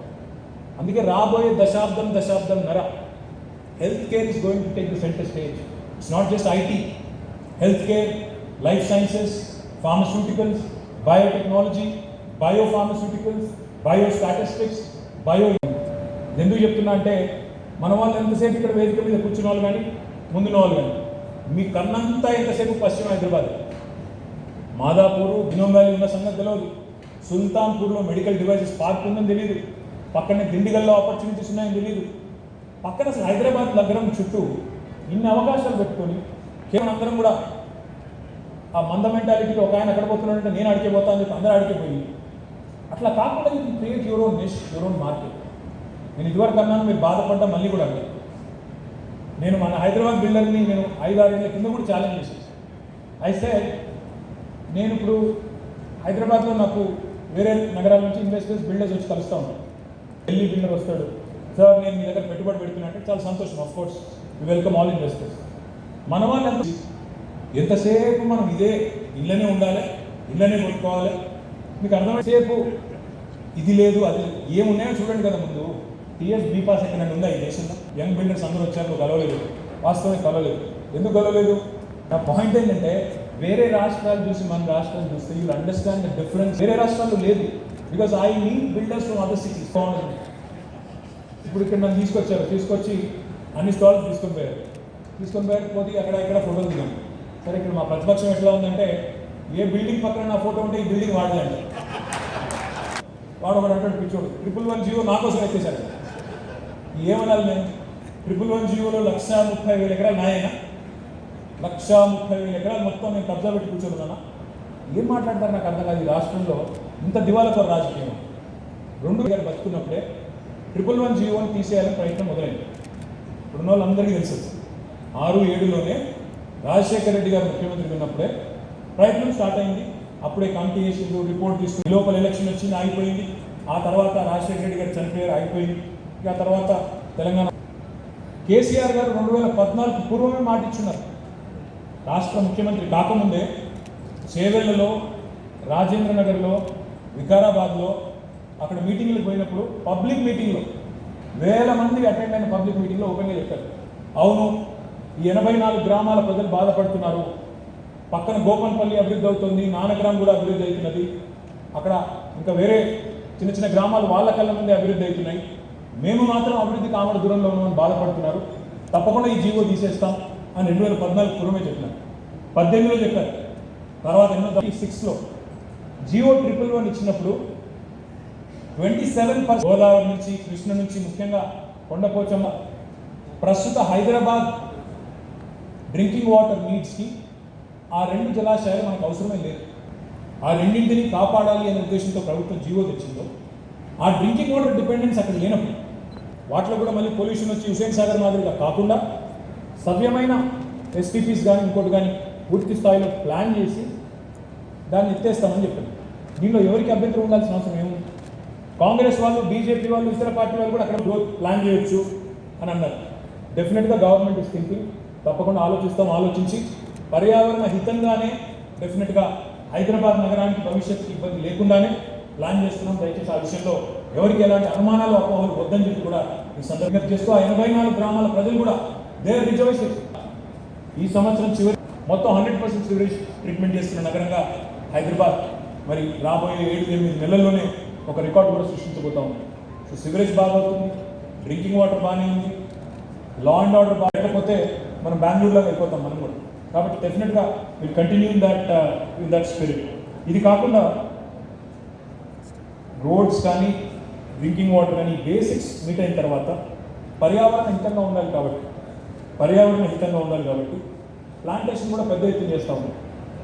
అందుకే రాబోయే దశాబ్దం నర health care is going to take the centre stage. It's not just IT, health care, life sciences, pharmaceuticals, biotechnology, biopharmaceuticals, biostatistics, ఎందుకు చెప్తున్నా అంటే, మన వాళ్ళు ఎంతసేపు ఇక్కడ వేదిక మీద కూర్చున్న వాళ్ళు కానీ ముందున్న వాళ్ళు కానీ మీ కన్నంతా ఎంతసేపు పశ్చిమ హైదరాబాద్, మాదాపూరు, దినం వ్యాలీ ఉన్న సంగతి తెలియదు. సుల్తాన్పూర్లో మెడికల్ డివైసెస్ పార్క్ ఉందని తెలియదు, పక్కనే దిండిగల్లో ఆపర్చునిటీస్ ఉన్నాయని తెలియదు, పక్కన అసలు హైదరాబాద్ నగరం చుట్టూ ఇన్ని అవకాశాలు పెట్టుకొని కేవలం అందరం కూడా ఆ మంద మెంటాలిటీకి ఒక ఆయన ఎక్కడ పోతున్నాడంటే నేను అడిగే పోతా అని చెప్పి అందరూ అడిగిపోయి అట్లా కాకుండా you create your own niche, your own market. నేను ఇదివరకు అన్నాను, మీరు బాధపడ్డా మళ్ళీ కూడా అడిగాను. నేను మన హైదరాబాద్ బిల్డర్ని నేను 5-6 ఏళ్ళ కింద కూడా ఛాలెంజ్ చేశాను. అయితే నేను ఇప్పుడు హైదరాబాద్లో నాకు వేరే నగరాల నుంచి ఇన్వెస్టర్స్ బిల్డర్స్ వచ్చి కలుస్తూ ఉంటాను. ఢిల్లీ బిల్డర్ వస్తాడు, సార్ నేను మీ దగ్గర పెట్టుబడి పెడుతున్నా అంటే చాలా సంతోషం, of course we welcome all investors. మన వాళ్ళు ఎంతసేపు మనం ఇదే ఇళ్ళనే ఉండాలి, ఇళ్ళనే కొట్టుకోవాలి, మీకు అర్థమైసేపు ఇది లేదు అది లేదు, ఏమున్నాయో చూడండి కదా. ముందు టీఎస్ బీపాస్ ఎక్కడ ఉందా ఈ దేశంలో? యంగ్ బిల్డర్స్ అందరూ వచ్చారు, కలవలేదు, వాస్తవానికి కలవలేదు. ఎందుకు కలవలేదు? నా పాయింట్ ఏంటంటే వేరే రాష్ట్రాలు చూసి మన రాష్ట్రాలు చూస్తే యూ అండర్స్టాండ్ ద డిఫరెన్స్. వేరే రాష్ట్రాల్లో లేదు, because I need builders from other cities. బాగుంటుంది. ఇప్పుడు ఇక్కడ నన్ను తీసుకొచ్చి అన్ని స్టాల్స్ తీసుకొని పోయారు, పోతే అక్కడ ఇక్కడ ఫోటోలు దిగాను. సరే, ఇక్కడ మా ప్రతిపక్షం ఎట్లా ఉందంటే ఏ బిల్డింగ్ పక్కన నా ఫోటో ఉంటే ఈ బిల్డింగ్ వాడదండి. వాడు ఒకటి అంటాడు పిచ్చోడు, 111 నా కోసం ఎత్తేసాడు. ఏమనాలి నేను? 111 1,30,000 ఎకరాలు నాయనా, 1,30,000 ఎకరాలు మొత్తం నేను కబ్జా పెట్టి కూర్చోనున్నానా? ఏం మాట్లాడతారు నాకు అర్థం కాదు. ఈ రాష్ట్రంలో ఇంత దివాళతో రాజకీయం. 2 గారు బతుకున్నప్పుడే 111 తీసేయాలని ప్రయత్నం మొదలైంది. ఇప్పుడున్న వాళ్ళందరికీ తెలుసు. 6-7లోనే రాజశేఖర రెడ్డి గారు ముఖ్యమంత్రి ఉన్నప్పుడే ప్రయత్నం స్టార్ట్ అయింది. అప్పుడే కమిటీ చేసిండు, రిపోర్ట్ తీసుకుని లోపల ఎలక్షన్ వచ్చింది, ఆగిపోయింది. ఆ తర్వాత రాజశేఖర రెడ్డి గారు చనిపోయారు, ఆగిపోయింది. ఇక ఆ తర్వాత తెలంగాణ కేసీఆర్ గారు 2014 పూర్వమే మాటిచ్చున్నారు. రాష్ట్ర ముఖ్యమంత్రి కాకముందే చేవెళ్లలో, రాజేంద్ర నగర్లో, వికారాబాద్లో అక్కడ మీటింగ్లకు పోయినప్పుడు పబ్లిక్ మీటింగ్లో వేల మంది అటెండ్ అయిన పబ్లిక్ మీటింగ్లో ఓపెన్గా చెప్పారు, అవును ఈ 84 గ్రామాల ప్రజలు బాధపడుతున్నారు, పక్కన గోపన్పల్లి అభివృద్ధి అవుతుంది, నానగ్రామ్ కూడా అభివృద్ధి అవుతున్నది, అక్కడ ఇంకా వేరే చిన్న చిన్న గ్రామాలు వాళ్ళ కళ్ళ ముందే అభివృద్ధి అవుతున్నాయి, మేము మాత్రం అభివృద్ధికి ఆమడ దూరంలో ఉన్నామని బాధపడుతున్నారు, తప్పకుండా ఈ జీవో తీసేస్తాం అని 2014 పూర్వమే చెప్పినారు. 18లో చెప్పారు. తర్వాత 6లో జీవో 111 ఇచ్చినప్పుడు 27% గోదావరి నుంచి, కృష్ణ నుంచి, ముఖ్యంగా కొండపోచమ్మ ప్రస్తుత హైదరాబాద్ డ్రింకింగ్ వాటర్ నీడ్స్కి ఆ 2 జలాశయాలు మనకు అవసరమే లేదు. ఆ రెండింటిని కాపాడాలి అనే ఉద్దేశంతో ప్రభుత్వం జీవో తెచ్చిందో, ఆ డ్రింకింగ్ వాటర్ డిపెండెన్స్ అక్కడ లేనప్పుడు వాటిలో కూడా మళ్ళీ పొల్యూషన్ వచ్చి హుసేన్ సాగర్ మాదిరిగా కాకుండా సవ్యమైన ఎస్టీపీస్ కానీ ఇంకోటి కానీ పూర్తి స్థాయిలో ప్లాన్ చేసి దాన్ని ఎత్తేస్తామని చెప్పారు. దీనిలో ఎవరికి అభ్యంతరం ఉండాల్సిన అవసరం ఏముంది? కాంగ్రెస్ వాళ్ళు, బీజేపీ వాళ్ళు, ఇతర పార్టీ వాళ్ళు కూడా అక్కడ గ్రోత్ ప్లాన్ చేయొచ్చు అని అన్నారు. డెఫినెట్గా గవర్నమెంట్ ఇస్ థింకింగ్, తప్పకుండా ఆలోచించి పర్యావరణ హితంగానే డెఫినెట్గా హైదరాబాద్ నగరానికి భవిష్యత్తుకి ఇబ్బంది లేకుండానే ప్లాన్ చేస్తున్నాం. దయచేసి ఆ విషయంలో ఎవరికి ఎలాంటి అనుమానాలు, అపోహలు వద్దని చెప్పి కూడా ఈ సందర్భంగా చేస్తూ ఆ 84 గ్రామాల ప్రజలు కూడా దేర్ రిజర్వేషన్ ఈ సంవత్సరం చివరి మొత్తం 100% సివరేజ్ ట్రీట్మెంట్ చేస్తున్న నగరంగా హైదరాబాద్ మరి రాబోయే 7-8 నెలల్లోనే ఒక రికార్డు కూడా సృష్టించబోతా ఉంది. సో సివరేజ్ బాగవుతుంది, డ్రింకింగ్ వాటర్ బాగానే ఉంది, లా అండ్ ఆర్డర్ బాగలేకపోతే మనం బెంగళూరులో వెళ్ళిపోతాం మనం కూడా. కాబట్టి డెఫినెట్గా will continue in that spirit. ఇది కాకుండా రోడ్స్ కానీ, డ్రింకింగ్ వాటర్ కానీ బేసిక్స్ మీట్ అయిన తర్వాత పర్యావరణ హితంగా ఉండాలి కాబట్టి ప్లాంటేషన్ కూడా పెద్ద ఎత్తున చేస్తూ ఉన్నాం.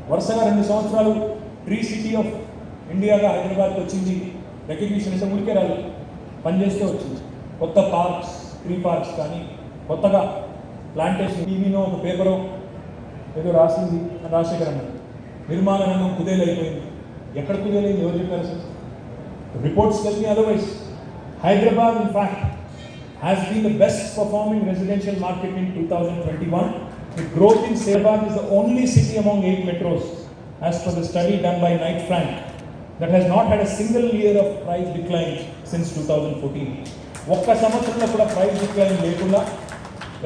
వరుసగా 2 సంవత్సరాలు ట్రీ సిటీ ఆఫ్ ఇండియాగా హైదరాబాద్కి వచ్చింది. రికగ్నిషన్ అంటే ఊరికే రాదు, పనిచేస్తే వచ్చింది. కొత్త పార్క్స్, ట్రీ పార్క్స్ కానీ కొత్తగా ప్లాంటేషన్. టీవీలో ఒక పేపరు ఏదో రాసింది రాజశేఖర్ అన్నారు, నిర్మాణ రంగం కుదేలైపోయింది. ఎక్కడ కుదేలైంది? ఎవరు చెప్పారు sir? Reports tell me otherwise. Hyderabad in fact has been the best performing residential market in 2021. The growth in Hyderabad is the only city among 8 metros as per the study done by Knight Frank that has not had a single year of price decline since 2014. ఒక్క సంవత్సరంలో కూడా price decline లేకుండా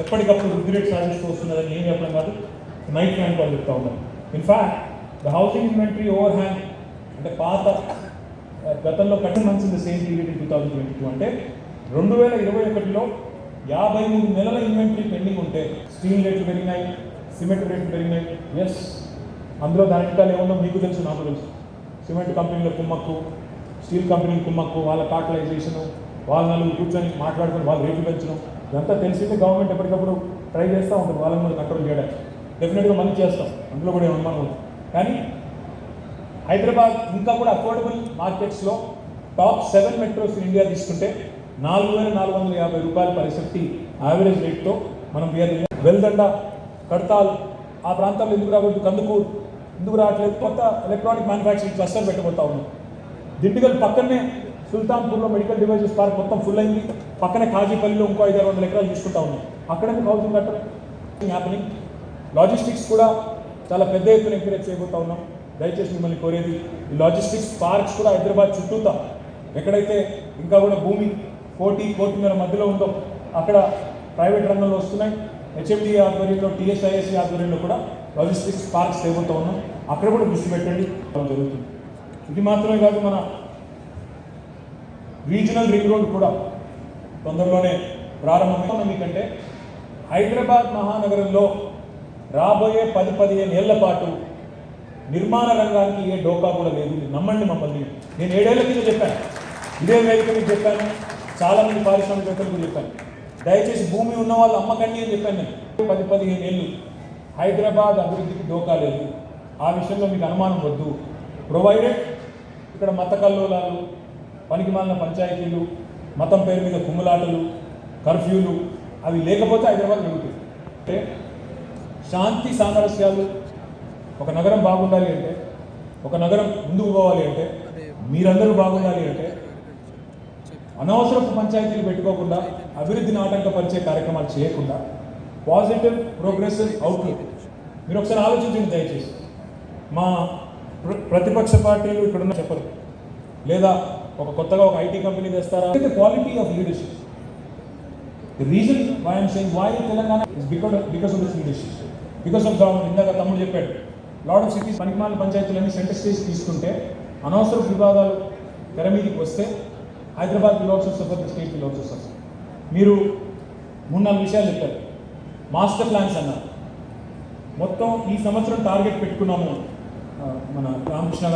ఎప్పటికప్పుడు వృద్ధి rate సాధిస్తూ వస్తున్నదని నేను చెప్పడం కాదు, నైట్ ఫ్రాంక్ వాళ్ళు చెప్తా ఉన్నారు. In fact the housing inventory over hand అంటే పాత గతంలో 10 months in the same period in 2022 అంటే 2021లో 53 నెలల ఇన్వెంటరీ పెండింగ్ ఉంటే స్టీల్ రేట్లు పెరిగినాయి, సిమెంట్ రేట్లు పెరిగినాయి. ఎస్, అందులో దాని ఇంకా ఏముందో మీకు తెలుసు, నాకు తెలుసు. సిమెంట్ కంపెనీల కుమ్మక్కు, స్టీల్ కంపెనీ కుమ్మక్కు, వాళ్ళ కార్టలైజేషను, వాళ్ళ నలుగురు కూర్చొని మాట్లాడుకొని వాళ్ళు రేట్లు పెంచడం, ఇదంతా తెలిసిందే. గవర్నమెంట్ ఎప్పటికప్పుడు ట్రై చేస్తూ ఉంటుంది వాళ్ళని కూడా కంట్రోల్ చేయడానికి. డెఫినెట్గా మనం చేస్తాం, అందులో కూడా ఏమన్నా ఉంది. కానీ హైదరాబాద్ ఇంకా కూడా అఫోర్డబుల్ మార్కెట్స్లో టాప్ 7 మెట్రోస్ ఇన్ ఇండియా తీసుకుంటే 4,450 రూపాయల పర్ ఎస్ఎఫ్టీ యావరేజ్ రేట్తో మనం వెల్దండ, కడతాల్ ఆ ప్రాంతాల్లో ఎందుకు రాకూడదు, కందుకూరు ఎందుకు రావట్లేదు, కొత్త ఎలక్ట్రానిక్ మ్యానుఫ్యాక్చరింగ్ క్లస్టర్ పెట్టబోతా ఉన్నాం. దిండిగల్ పక్కనే సుల్తాన్పూర్లో మెడికల్ డివైజెస్ పార్క్ మొత్తం ఫుల్ అయింది. పక్కనే కాజీపల్లిలో ఇంకో 500 ఎకరాలు తీసుకుంటా ఉన్నాం. అక్కడ హౌసింగ్ కట్టడం హ్యాపెనింగ్. లాజిస్టిక్స్ కూడా చాలా పెద్ద ఎత్తున ఎంకరేజ్ చేయబోతా ఉన్నాం. దయచేసి మిమ్మల్ని కోరేది, ఈ లాజిస్టిక్స్ పార్క్స్ కూడా హైదరాబాద్ చుట్టూతా ఎక్కడైతే ఇంకా కూడా భూమి 40-40.5 మధ్యలో ఉందో అక్కడ ప్రైవేట్ రంగంలో వస్తున్నాయి. హెచ్ఎండి ఆధ్వర్యంలో, టీఎస్ఐఎస్సి ఆధ్వర్యంలో కూడా లాజిస్టిక్స్ పార్క్స్ చేయబోతా ఉన్నాం. అక్కడ కూడా దృష్టి పెట్టండి జరుగుతుంది. ఇది మాత్రమే కాదు, మన రీజనల్ రింగ్ రోడ్ కూడా తొందరలోనే ప్రారంభమవుతుంది. మీకంటే హైదరాబాద్ మహానగరంలో రాబోయే 10-15 ఏళ్ల పాటు నిర్మాణ రంగానికి ఏ డోకా కూడా లేదు. నమ్మండి మమ్మల్ని. నేను 7 ఏళ్ల కింద చెప్పాను, ఇదే వేదిక మీకు చెప్పాను, చాలామంది పారిశ్రామికవేత్తలకు చెప్పాను, దయచేసి భూమి ఉన్న వాళ్ళు అమ్మకండి అని చెప్పాను. నేను 10-15 ఏళ్ళు హైదరాబాద్ అభివృద్ధికి డోకా లేదు. ఆ విషయంలో మీకు అనుమానం వద్దు. ప్రొవైడెడ్ ఇక్కడ మత కల్లోలాలు, పనికిమాలిన పంచాయతీలు, మతం పేరు మీద కుమ్ములాటలు, కర్ఫ్యూలు అవి లేకపోతే హైదరాబాద్ జరుగుతుంది. అంటే శాంతి సామరస్యాలు, ఒక నగరం బాగుండాలి అంటే, ఒక నగరం ముందుకు పోవాలి అంటే, మీరందరూ బాగుండాలి అంటే అనవసరపు పంచాయతీలు పెట్టుకోకుండా, అభివృద్ధిని ఆటంకపరిచే కార్యక్రమాలు చేయకుండా పాజిటివ్ ప్రోగ్రెసివ్ అవుట్లుక్ మీరు ఒకసారి ఆలోచించండి దయచేసి. మా ప్రతిపక్ష పార్టీలు ఇక్కడున్న చెప్పరు, లేదా ఒక కొత్తగా ఒక ఐటీ కంపెనీ తెస్తారా? Quality of leadership. The reason why I'm saying why Telangana is because of this leadership, because of government. ఇందాక తమ్ముడు చెప్పాడు, లాట్ ఆఫ్ సిటీస్ పనికిమాలిన పంచాయతీలన్నీ సెంటర్ స్టేజ్ తీసుకుంటే, అనవసర వివాదాలు తెర మీదకి వస్తే Hyderabad will also suffer, the state will also suffer. మీరు 3-4 విషయాలు చెప్పారు. మాస్టర్ ప్లాన్స్ అన్నారు. మొత్తం ఈ సంవత్సరం టార్గెట్ పెట్టుకున్నాము మన రామకృష్ణ